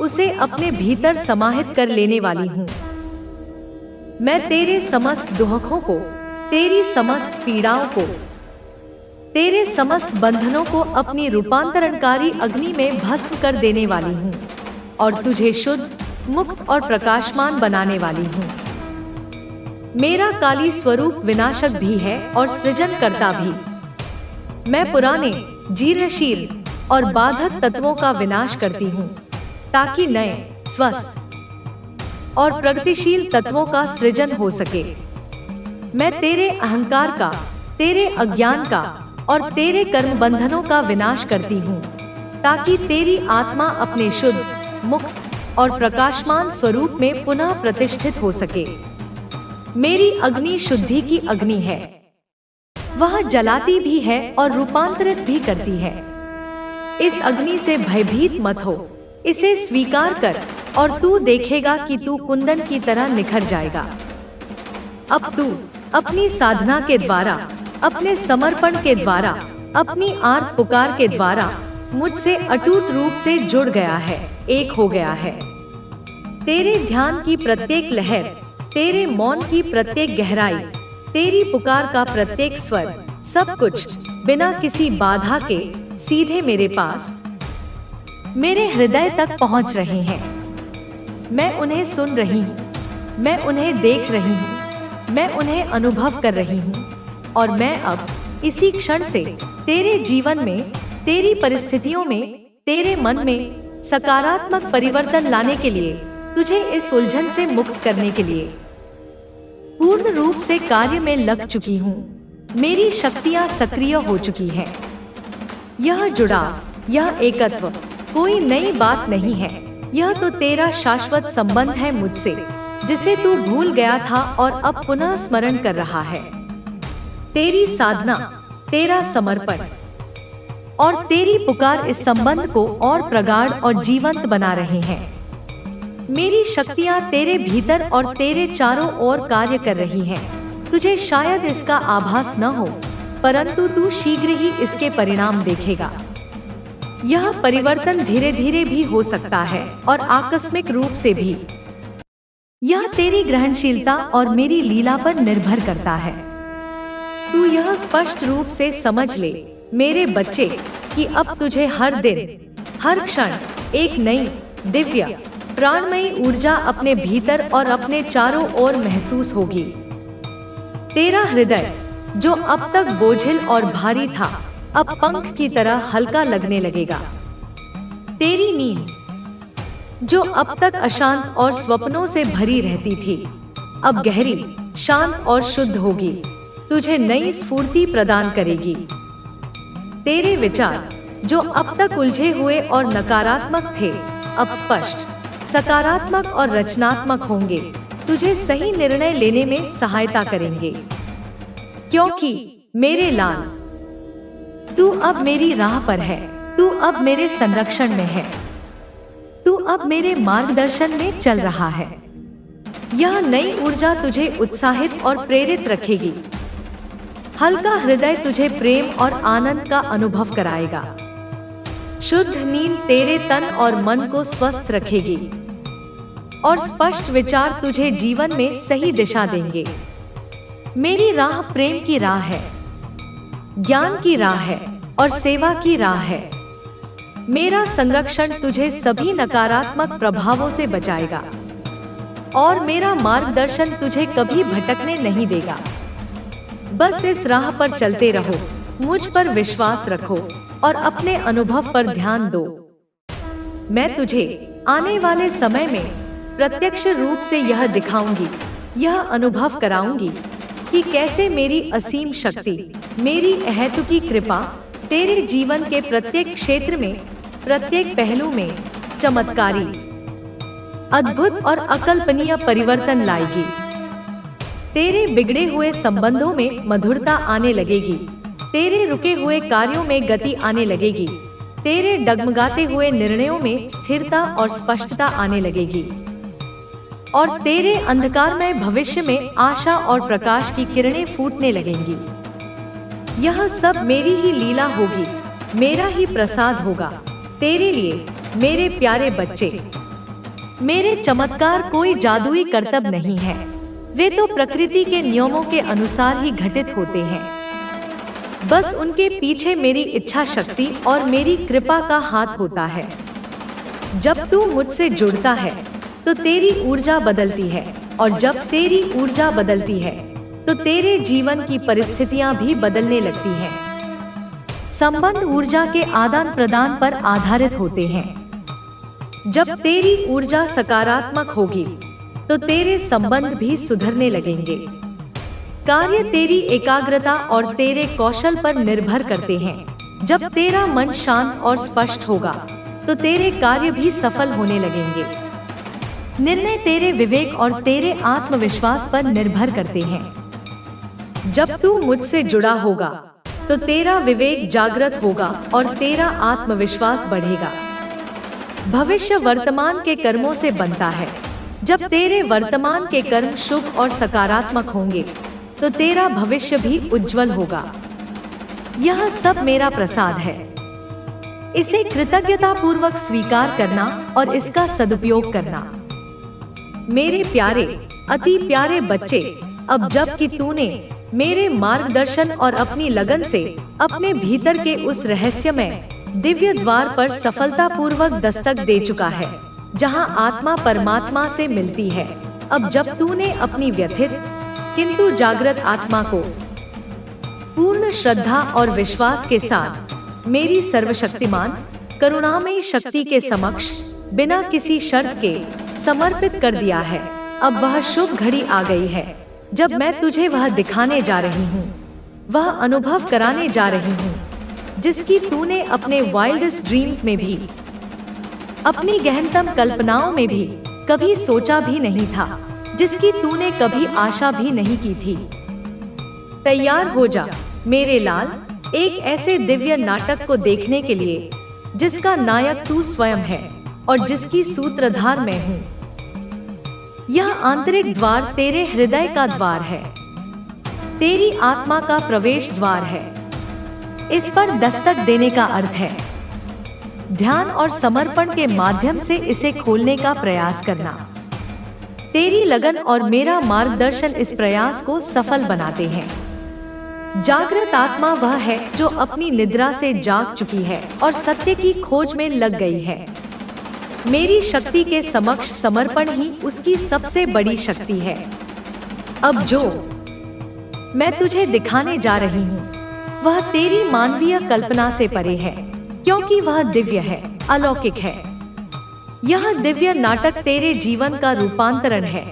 उसे अपने भीतर समाहित कर लेने वाली हूँ। मैं तेरे समस्त दुखों को, तेरी समस्त पीड़ाओं को, तेरे समस्त बंधनों को अपनी रूपांतरणकारी अग्नि में भस्म कर देने वाली हूँ, और तुझे शुद्ध, मुक्त और प्रकाशमान बनाने वाली हूँ। मेरा काली स्वरूप विनाशक भी है और सृजनकर्ता भी। मैं पुराने, जीर्णशील और बाधक तत्वों का विनाश करती हूँ, ताकि नए, स्वस्थ और प्रगतिशील तत्वों का सृजन हो सके। मैं तेरे अहंकार का, तेरे अज्ञान का और तेरे कर्म बंधनों का विनाश करती हूँ, ताकि तेरी आत्मा अपने शुद्ध, मुक्त और प्रकाशमान स्वरूप में पुनः प्रतिष्ठित हो सके। मेरी अग्नि शुद्धि की अग्नि है, वह जलाती भी है और रूपांतरित भी करती है। इस अग्नि से भयभीत मत हो, इसे स्वीकार कर और तू देखेगा कि तू कुंदन की तरह निखर जाएगा। अब तू अपनी साधना के द्वारा, अपने समर्पण के द्वारा, अपनी आर्त पुकार के द्वारा मुझसे अटूट रूप से जुड़ गया है, एक हो गया है। तेरे ध्यान की प्रत्येक लहर, तेरे मौन की प्रत्येक गहराई, तेरी पुकार का प्रत्येक स्वर, सब कुछ बिना किसी बाधा के सीधे मेरे पास, मेरे हृदय तक पहुंच रहे हैं। मैं उन्हें सुन रही हूँ, मैं उन्हें देख रही हूँ, मैं उन्हें अनुभव कर रही हूँ, और मैं अब इसी क्षण से तेरे जीवन में, तेरी परिस्थितियों में, तेरे मन में सकारात्मक परिवर्तन लाने के लिए, तुझे इस उलझन से मुक्त करने के लिए पूर्ण रूप से कार्य में लग चुकी हूँ। मेरी शक्तियाँ सक्रिय हो चुकी हैं। यह जुड़ाव, यह एकत्व कोई नई बात नहीं है, यह तो तेरा शाश्वत संबंध है मुझसे, जिसे तू भूल गया था और अब पुनः स्मरण कर रहा है। तेरी साधना, तेरा समर्पण और तेरी पुकार इस संबंध को और प्रगाढ़ और जीवंत बना रहे हैं। मेरी शक्तियाँ तेरे भीतर और तेरे चारों ओर कार्य कर रही हैं। तुझे शायद इसका आभास न हो, परंतु तू शीघ्र ही इसके परिणाम देखेगा। यह परिवर्तन धीरे धीरे भी हो सकता है और आकस्मिक रूप से भी। यह तेरी ग्रहणशीलता और मेरी लीला पर निर्भर करता है। तू यह स्पष्ट रूप से समझ ले मेरे बच्चे, कि अब तुझे हर दिन, हर क्षण एक नई, दिव्य, प्राणमयी ऊर्जा अपने भीतर और अपने चारों ओर महसूस होगी। तेरा हृदय, जो अब तक बोझिल और भारी था, अब पंख की तरह हल्का लगने लगेगा। तेरी नींद, जो अब तक अशांत और स्वप्नों से भरी रहती थी, अब गहरी, शांत और शुद्ध होगी, तुझे नई स्फूर्ति प्रदान करेगी। तेरे विचार, जो अब तक उलझे हुए और नकारात्मक थे, अब स्पष्ट, सकारात्मक और रचनात्मक होंगे, तुझे सही निर्णय लेने में सहायता करेंगे। क्योंकि मेरे लाल, तू अब मेरी राह पर है, तू अब मेरे संरक्षण में है, तू अब मेरे मार्गदर्शन में चल रहा है। यह नई ऊर्जा तुझे उत्साहित और प्रेरित रखेगी। हल्का हृदय तुझे प्रेम और आनंद का अनुभव कराएगा। शुद्ध नींद तेरे तन और मन को स्वस्थ रखेगी। और स्पष्ट विचार तुझे जीवन में सही दिशा देंगे। मेरी राह प्रेम की राह है, ज्ञान की राह है और सेवा की राह है। मेरा संरक्षण तुझे सभी नकारात्मक प्रभावों से बचाएगा और मेरा मार्गदर्शन तुझे कभी भटकने नहीं देगा। बस इस राह पर चलते रहो, मुझ पर विश्वास रखो और अपने अनुभव पर ध्यान दो। मैं तुझे आने वाले समय में प्रत्यक्ष रूप से यह दिखाऊंगी, यह अनुभव कराऊंगी कि कैसे मेरी असीम शक्ति, मेरी अहेतुकी कृपा तेरे जीवन के प्रत्येक क्षेत्र में, प्रत्येक पहलू में चमत्कारी, अद्भुत और अकल्पनीय परिवर्तन लाएगी। तेरे बिगड़े हुए संबंधों में मधुरता आने लगेगी, तेरे रुके हुए कार्यों में गति आने लगेगी, तेरे डगमगाते हुए निर्णयों में स्थिरता और स्पष्टता आने लगेगी और तेरे अंधकारमय भविष्य में आशा और प्रकाश की किरणें फूटने लगेंगी। यह सब मेरी ही लीला होगी, मेरा ही प्रसाद होगा तेरे लिए, मेरे प्यारे बच्चे। मेरे चमत्कार कोई जादुई करतब नहीं है, वे तो प्रकृति के नियमों के अनुसार ही घटित होते हैं। बस उनके पीछे मेरी इच्छा शक्ति और मेरी कृपा का हाथ होता है। जब तू मुझसे जुड़ता है तो तेरी ऊर्जा बदलती है और जब तेरी ऊर्जा बदलती है तो तेरे जीवन की परिस्थितियां भी बदलने लगती हैं। संबंध ऊर्जा के आदान प्रदान पर आधारित होते हैं। जब तेरी ऊर्जा सकारात्मक होगी तो तेरे संबंध भी सुधरने लगेंगे। कार्य तेरी एकाग्रता और तेरे कौशल पर निर्भर करते हैं। जब तेरा मन शांत और स्पष्ट होगा तो तेरे कार्य भी सफल होने लगेंगे। निर्णय तेरे विवेक और तेरे आत्मविश्वास पर निर्भर करते हैं। जब तू मुझसे जुड़ा होगा तो तेरा विवेक जागृत होगा और तेरा आत्मविश्वास बढ़ेगा। भविष्य वर्तमान के कर्मों से बनता है। जब तेरे वर्तमान के कर्म शुभ और सकारात्मक होंगे तो तेरा भविष्य भी उज्जवल होगा। यह सब मेरा प्रसाद है, इसे कृतज्ञता पूर्वक स्वीकार करना और इसका सदुपयोग करना। मेरे प्यारे, अति प्यारे बच्चे, अब जब कि तूने मेरे मार्गदर्शन और अपनी लगन से अपने भीतर के उस रहस्यमय दिव्य द्वार पर सफलतापूर्वक दस्तक दे चुका है, जहां आत्मा परमात्मा से मिलती है। अब जब तूने अपनी व्यथित किंतु जागृत आत्मा को पूर्ण श्रद्धा और विश्वास के साथ मेरी सर्वशक्तिमान करुणामयी शक्ति के समक्ष बिना किसी शर्त के समर्पित कर दिया है, अब वह शुभ घड़ी आ गई है जब मैं तुझे वह दिखाने जा रही हूँ, वह अनुभव कराने जा रही हूँ जिसकी तूने अपने वाइल्डेस्ट ड्रीम्स में भी, अपनी गहनतम कल्पनाओं में भी कभी सोचा भी नहीं था, जिसकी तूने कभी आशा भी नहीं की थी। तैयार हो जा मेरे लाल, एक ऐसे दिव्य नाटक को देखने के लिए जिसका नायक तू स्वयं है और जिसकी सूत्रधार मैं हूँ। यह आंतरिक द्वार तेरे हृदय का द्वार है, तेरी आत्मा का प्रवेश द्वार है। इस पर दस्तक देने का अर्थ है ध्यान और समर्पण के माध्यम से इसे खोलने का प्रयास करना। तेरी लगन और मेरा मार्गदर्शन इस प्रयास को सफल बनाते हैं। जागृत आत्मा वह है जो अपनी निद्रा से जाग चुकी है और सत्य की खोज में लग गई है। मेरी शक्ति के समक्ष समर्पण ही उसकी सबसे बड़ी शक्ति है। अब जो मैं तुझे दिखाने जा रही हूँ वह तेरी मानवीय कल्पना से परे है, क्योंकि वह दिव्य है, अलौकिक है। यह दिव्य नाटक तेरे जीवन का रूपांतरण है,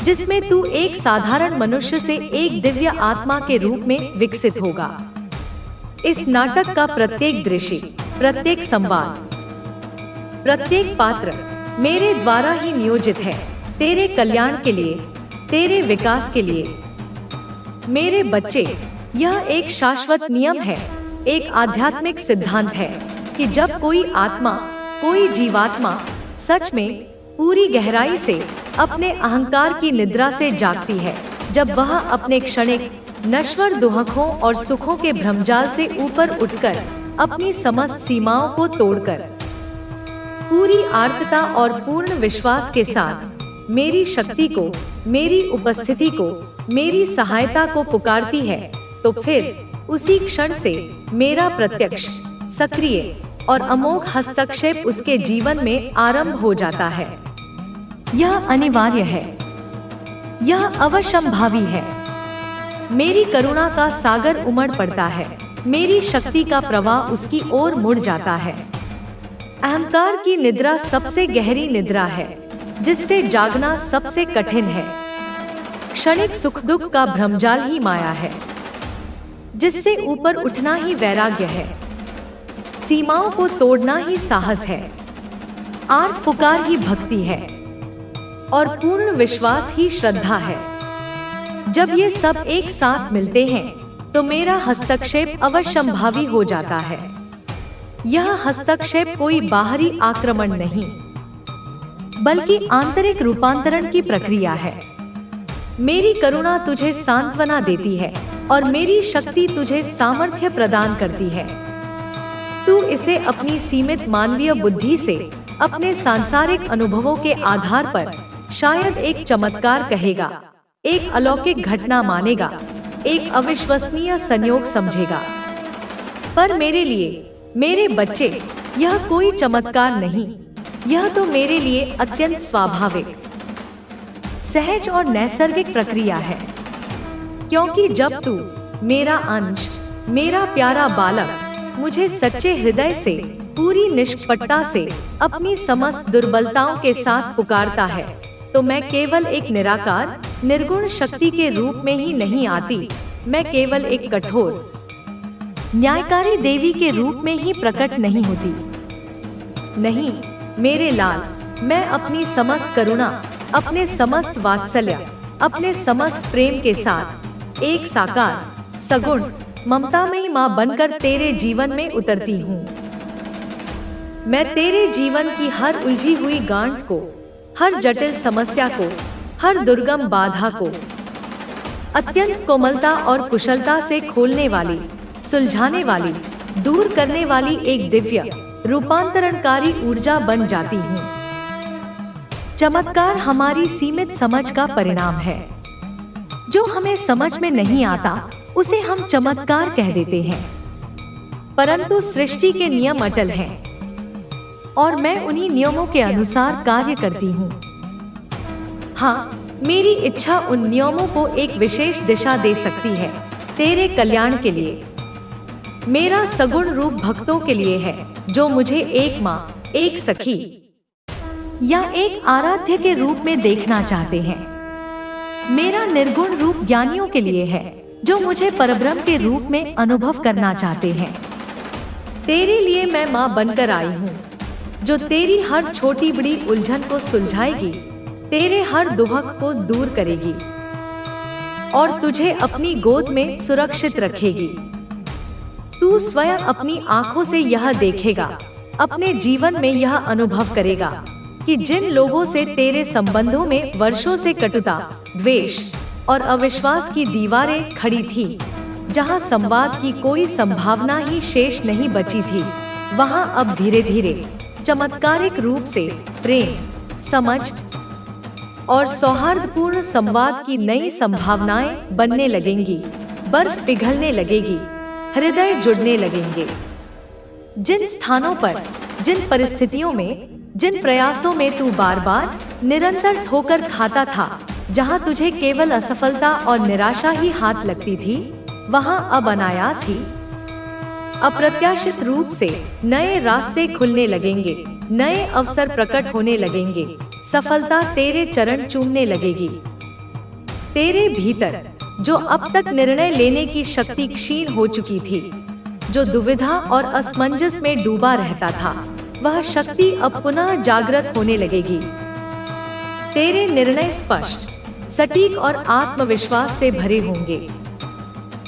जिसमें तू एक साधारण मनुष्य से एक दिव्य आत्मा के रूप में विकसित होगा। इस नाटक का प्रत्येक दृश्य, प्रत्येक संवाद, प्रत्येक पात्र मेरे द्वारा ही नियोजित है, तेरे कल्याण के लिए, तेरे विकास के लिए। मेरे बच्चे, यह एक शाश्वत नियम है, एक आध्यात्मिक सिद्धांत है कि जब कोई आत्मा, कोई जीवात्मा सच में पूरी गहराई से अपने अहंकार की निद्रा से जागती है, जब वह अपने क्षणिक नश्वर दुहकों और सुखों के भ्रमजाल से ऊपर उठकर अपनी समस्त सीमाओं को तोड़कर पूरी आर्तता और पूर्ण विश्वास के साथ मेरी शक्ति को, मेरी उपस्थिति को, मेरी सहायता को पुकारती है, तो फिर उसी क्षण से मेरा प्रत्यक्ष, सक्रिय और अमोघ हस्तक्षेप उसके जीवन में आरंभ हो जाता है। यह अनिवार्य है, यह अवश्यंभावी है। मेरी करुणा का सागर उमड़ पड़ता है, मेरी शक्ति का प्रवाह उसकी ओर मुड़ जाता है। अहंकार की निद्रा सबसे गहरी निद्रा है, जिससे जागना सबसे कठिन है। क्षणिक सुख दुख का भ्रमजाल ही माया है, जिससे ऊपर उठना ही वैराग्य है। सीमाओं को तोड़ना ही साहस है, आर्त पुकार ही भक्ति है, और पूर्ण विश्वास ही श्रद्धा है। जब ये सब एक साथ मिलते हैं, तो मेरा हस्तक्षेप अवश्यंभावी हो जाता है। यह हस्तक्षेप कोई बाहरी आक्रमण नहीं, बल्कि आंतरिक रूपांतरण की प्रक्रिया है। मेरी करुणा तुझे सांत्वना देती है और मेरी शक्ति तुझे सामर्थ्य प्रदान करती है। तू इसे अपनी सीमित मानवीय बुद्धि से, अपने सांसारिक अनुभवों के आधार पर शायद एक चमत्कार कहेगा, एक अलौकिक घटना मानेगा, एक अविश्वसनीय संयोग समझेगा। पर मेरे लिए, मेरे बच्चे, यह कोई चमत्कार नहीं, यह तो मेरे लिए अत्यंत स्वाभाविक, सहज और नैसर्गिक प्रक्रिया है। क्योंकि जब तू, मेरा अंश, मेरा प्यारा बालक, मुझे सच्चे हृदय से, पूरी निष्कपटता से, अपनी समस्त दुर्बलताओं के साथ पुकारता है, तो मैं केवल एक निराकार, निर्गुण शक्ति के रूप में ही नहीं आती, मैं केवल एक कठोर, न्यायकारी देवी के रूप में ही प्रकट नहीं होती। नहीं मेरे लाल, मैं अपनी समस्त करुणा, अपने समस्त वात्सल्य, अपने समस्त प्रेम के साथ एक साकार, सगुण, ममतामयी माँ बनकर तेरे जीवन में उतरती हूँ। मैं तेरे जीवन की हर उलझी हुई गांठ को, हर जटिल समस्या को, हर दुर्गम बाधा को अत्यंत कोमलता और कुशलता से खोलने वाली, सुलझाने वाली, दूर करने वाली एक दिव्य, रूपांतरणकारी ऊर्जा बन जाती हूँ। चमत्कार हमारी सीमित समझ का परिणाम है। जो हमें समझ में नहीं आता, उसे हम चमत्कार कह देते हैं। परंतु सृष्टि के नियम अटल हैं, और मैं उन्हीं नियमों के अनुसार कार्य करती हूँ। हाँ, मेरी इच्छा उन नियमों को एक विशेष दिशा दे सकती है, तेरे कल्याण के लिए। मेरा सगुण रूप भक्तों के लिए है, जो मुझे एक माँ, एक सखी या एक आराध्य के रूप में देखना चाहते हैं। मेरा निर्गुण रूप ज्ञानियों के लिए है, जो मुझे परब्रह्म के रूप में अनुभव करना चाहते हैं। तेरे लिए मैं माँ बनकर आई हूँ, जो तेरी हर छोटी बड़ी उलझन को सुलझाएगी, तेरे हर दुहक को दूर करेगी और तुझे अपनी गोद में सुरक्षित रखेगी। तू स्वयं अपनी आंखों से यह देखेगा, अपने जीवन में यह अनुभव करेगा कि जिन लोगों से तेरे संबंधों में वर्षों से कटुता, द्वेष और अविश्वास की दीवारें खड़ी थी, जहां संवाद की कोई संभावना ही शेष नहीं बची थी, वहां अब धीरे धीरे चमत्कारिक रूप से प्रेम, समझ और सौहार्दपूर्ण संवाद की नई संभावनाएं बनने लगेंगी। बर्फ पिघलने लगेगी, हृदय जुड़ने लगेंगे। जिन स्थानों पर, जिन परिस्थितियों में, जिन प्रयासों में तू बार बार निरंतर ठोकर खाता था, जहां तुझे केवल असफलता और निराशा ही हाथ लगती थी, वहां अब अनायास ही, अप्रत्याशित रूप से नए रास्ते खुलने लगेंगे, नए अवसर प्रकट होने लगेंगे, सफलता तेरे चरण चूमने लगेगी। तेरे भीतर जो अब तक निर्णय लेने की शक्ति क्षीण हो चुकी थी, जो दुविधा और असमंजस में डूबा रहता था, वह शक्ति अब पुनः जागृत होने लगेगी। तेरे निर्णय स्पष्ट, सटीक और आत्मविश्वास से भरे होंगे।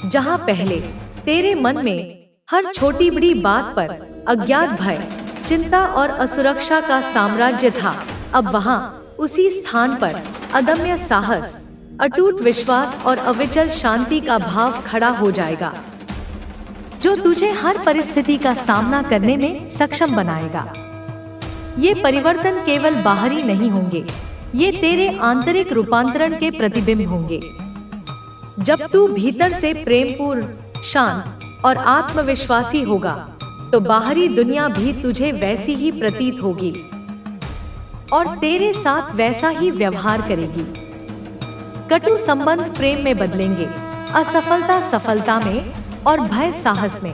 जहां पहले तेरे मन में हर छोटी बड़ी बात पर अज्ञात भय, चिंता और असुरक्षा का साम्राज्य था, अब वहां उसी स्थान पर अदम्य साहस, अटूट विश्वास और अविचल शांति का भाव खड़ा हो जाएगा, जो तुझे हर परिस्थिति का सामना करने में सक्षम बनाएगा। ये परिवर्तन केवल बाहरी नहीं होंगे, ये तेरे आंतरिक रूपांतरण के प्रतिबिंब होंगे। जब तू भीतर से प्रेमपूर्ण, शांत और आत्मविश्वासी होगा, तो बाहरी दुनिया भी तुझे वैसी ही प्रतीत होगी और तेरे साथ वैसा ही व्यवहार करेगी। कटु संबंध प्रेम में बदलेंगे, असफलता सफलता में और भय साहस में।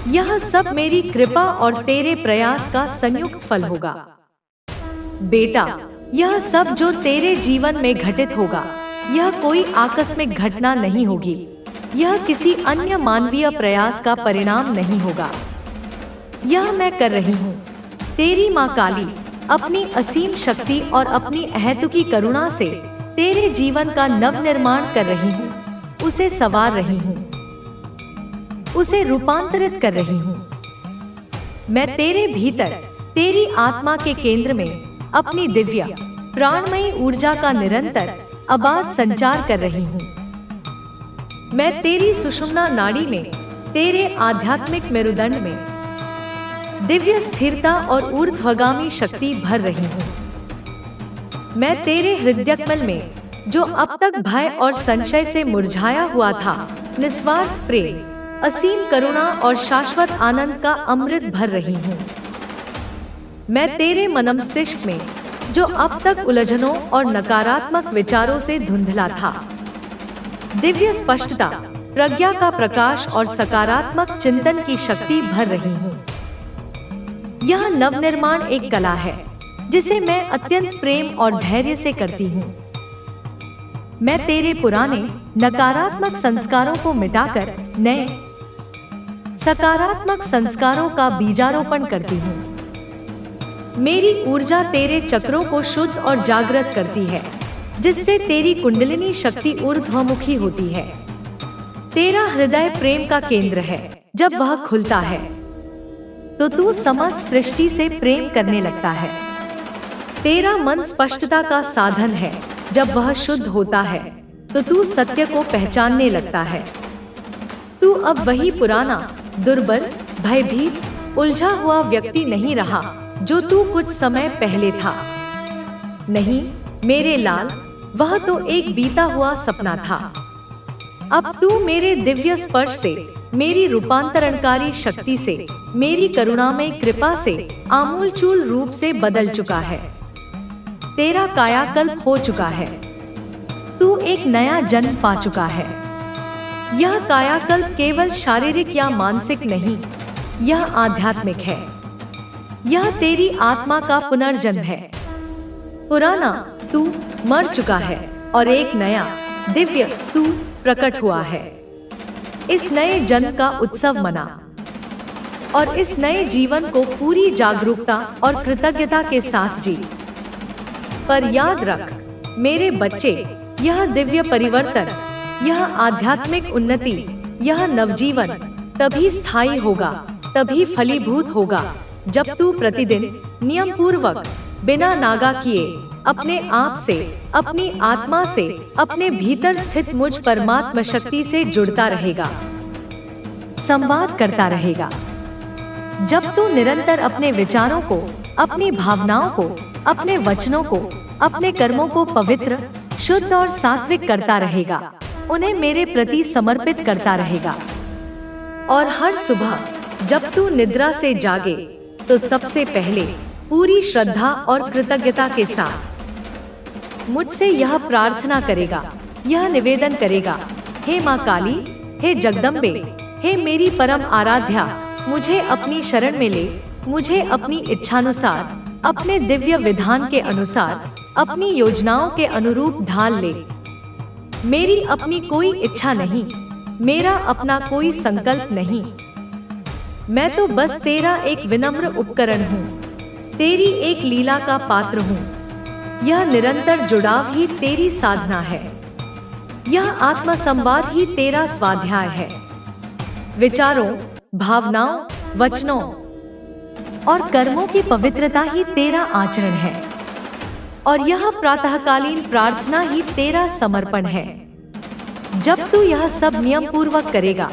यह सब मेरी कृपा और तेरे प्रयास का संयुक्त फल होगा। बेटा, यह सब जो तेरे जीवन में घटित होगा, यह कोई आकस्मिक घटना नहीं होगी। यह किसी अन्य मानवीय प्रयास का परिणाम नहीं होगा। यह मैं कर रही हूँ। तेरी माँ काली अपनी असीम शक्ति और अपनी अहेतुकी करुणा से तेरे जीवन का नवनिर्माण कर रही हूँ, उसे संवार रही हूँ, उसे रूपांतरित कर रही हूँ। मैं तेरे भीतर, तेरी आत्मा के केंद्र में अपनी दिव्य प्राणमयी ऊर्जा का निरंतर अबाध संचार कर रही हूँ। मैं तेरी सुषुम्ना नाड़ी में, तेरे आध्यात्मिक मेरुदंड में दिव्य स्थिरता और ऊर्ध्वगामी शक्ति भर रही हूँ। मैं तेरे हृदयकमल में, जो अब तक भय और संशय से मुरझाया हुआ था, निस्वार्थ प्रेम, असीम करुणा और शाश्वत आनंद का अमृत भर रही हूँ। मैं तेरे मनमस्तिष्क में, जो अब तक उलझनों और नकारात्मक विचारों से धुंधला था, दिव्य स्पष्टता, प्रज्ञा का प्रकाश और सकारात्मक चिंतन की शक्ति भर रही हूँ। यह नवनिर्माण एक कला है जिसे मैं अत्यंत प्रेम और धैर्य से करती हूँ। मैं तेरे पुराने नकारात्मक संस्कारों को मिटाकर नए सकारात्मक संस्कारों का बीजारोपण करती हूँ। मेरी ऊर्जा तेरे चक्रों को शुद्ध और जागृत करती है, जिससे तेरी कुंडलिनी शक्ति ऊर्ध्वमुखी होती है। तेरा हृदय प्रेम का केंद्र है। जब वह खुलता है तो तू समस्त सृष्टि से प्रेम करने लगता है। तेरा मन स्पष्टता का साधन है। जब वह शुद्ध होता है तो तू सत्य को पहचानने लगता है। तू अब वही पुराना, दुर्बल, भयभीत, उलझा हुआ व्यक्ति नहीं रहा जो तू कुछ समय पहले था। नहीं मेरे लाल, वह तो एक बीता हुआ सपना था। अब तू मेरे दिव्य स्पर्श से, मेरी रूपांतरणकारी शक्ति से, मेरी करुणामय कृपा से आमूलचूल रूप से बदल चुका है। तेरा कायाकल्प हो चुका है। तू एक नया जन्म पा चुका है। यह कायाकल्प केवल शारीरिक या मानसिक नहीं, यह आध्यात्मिक है। यह तेरी आत्मा का पुनर्जन्म है। पुराना तू मर चुका है और एक नया दिव्य तू प्रकट हुआ है। इस नए जन्म का उत्सव मना और इस नए जीवन को पूरी जागरूकता और कृतज्ञता के साथ जी। पर याद रख मेरे बच्चे, यह दिव्य परिवर्तन, यह आध्यात्मिक उन्नति, यह नवजीवन तभी स्थायी होगा, तभी फलीभूत होगा, जब तू प्रतिदिन नियम पूर्वक, बिना नागा किए, अपने आप से, अपनी आत्मा से, अपने भीतर स्थित मुझ परमात्मा शक्ति से जुड़ता रहेगा, संवाद करता रहेगा। जब तू निरंतर अपने विचारों को, अपनी भावनाओं को, अपने वचनों को, अपने कर्मों को पवित्र, शुद्ध और सात्विक करता रहेगा, उन्हें मेरे प्रति समर्पित करता रहेगा। और हर सुबह जब तू निद्रा से जागे तो सबसे पहले पूरी श्रद्धा और कृतज्ञता के साथ मुझसे यह प्रार्थना करेगा, यह निवेदन करेगा, हे माँ काली, हे जगदम्बे, हे मेरी परम आराध्या, मुझे अपनी शरण में ले, मुझे अपनी इच्छानुसार, अपने दिव्य विधान के अनुसार, अपनी योजनाओं के अनुरूप ढाल ले। मेरी अपनी कोई इच्छा नहीं, मेरा अपना कोई संकल्प नहीं। मैं तो बस तेरा एक विनम्र उपकरण हूँ, तेरी एक लीला का पात्र हूँ। यह निरंतर जुड़ाव ही तेरी साधना है। यह आत्म संवाद ही तेरा स्वाध्याय है। विचारों, भावनाओं, वचनों और कर्मों की पवित्रता ही तेरा आचरण है और यह प्रातःकालीन प्रार्थना ही तेरा समर्पण है। जब तू यह सब नियम पूर्वक करेगा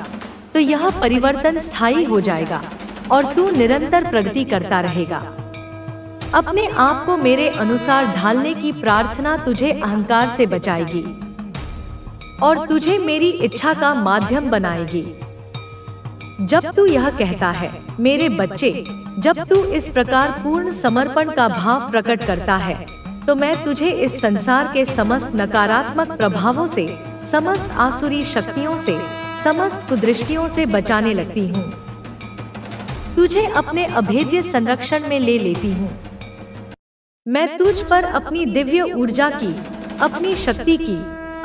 तो यह परिवर्तन स्थायी हो जाएगा और तू निरंतर प्रगति करता रहेगा। अपने आप को मेरे अनुसार ढालने की प्रार्थना तुझे अहंकार से बचाएगी और तुझे मेरी इच्छा का माध्यम बनाएगी। जब तू यह कहता है, मेरे बच्चे, जब तू इस प्रकार पूर्ण समर्पण का भाव प्रकट करता है, तो मैं तुझे इस संसार के समस्त नकारात्मक प्रभावों से, समस्त आसुरी शक्तियों से, समस्त कुदृष्टियों से बचाने लगती हूँ। तुझे अपने अभेद्य संरक्षण में ले लेती हूँ। मैं तुझ पर अपनी दिव्य ऊर्जा की, अपनी शक्ति की,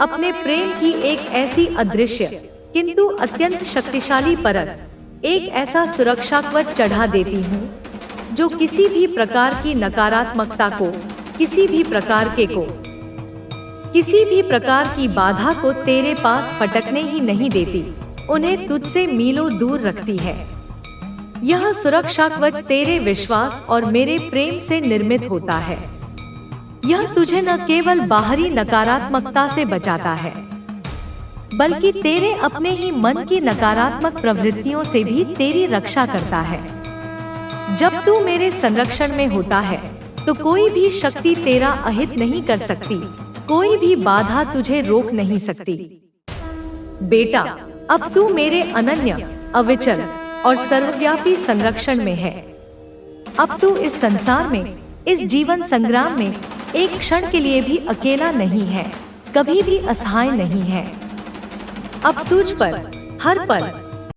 अपने प्रेम की एक ऐसी अदृश्य किंतु अत्यंत शक्तिशाली परत, एक ऐसा सुरक्षा कवच चढ़ा देती हूँ जो किसी भी प्रकार की नकारात्मकता को, किसी भी प्रकार की बाधा को तेरे पास फटकने ही नहीं देती, उन्हें तुझसे मीलों दूर रखती है। यह सुरक्षा कवच तेरे विश्वास और मेरे प्रेम से निर्मित होता है। यह तुझे न केवल बाहरी नकारात्मकता से बचाता है, बल्कि तेरे अपने ही मन की नकारात्मक प्रवृत्तियों से भी तेरी रक्षा करता है। जब तू मेरे संरक्षण में होता है, तो कोई भी शक्ति तेरा अहित नहीं कर सकती, कोई भी बाधा तुझे रोक नहीं सकती। बेटा, अब तू मेरे अनन्य, अविचल और सर्वव्यापी संरक्षण में है। अब तू इस संसार में, इस जीवन संग्राम में एक क्षण के लिए भी अकेला नहीं है, कभी भी असहाय नहीं है। अब तुझ पर हर पल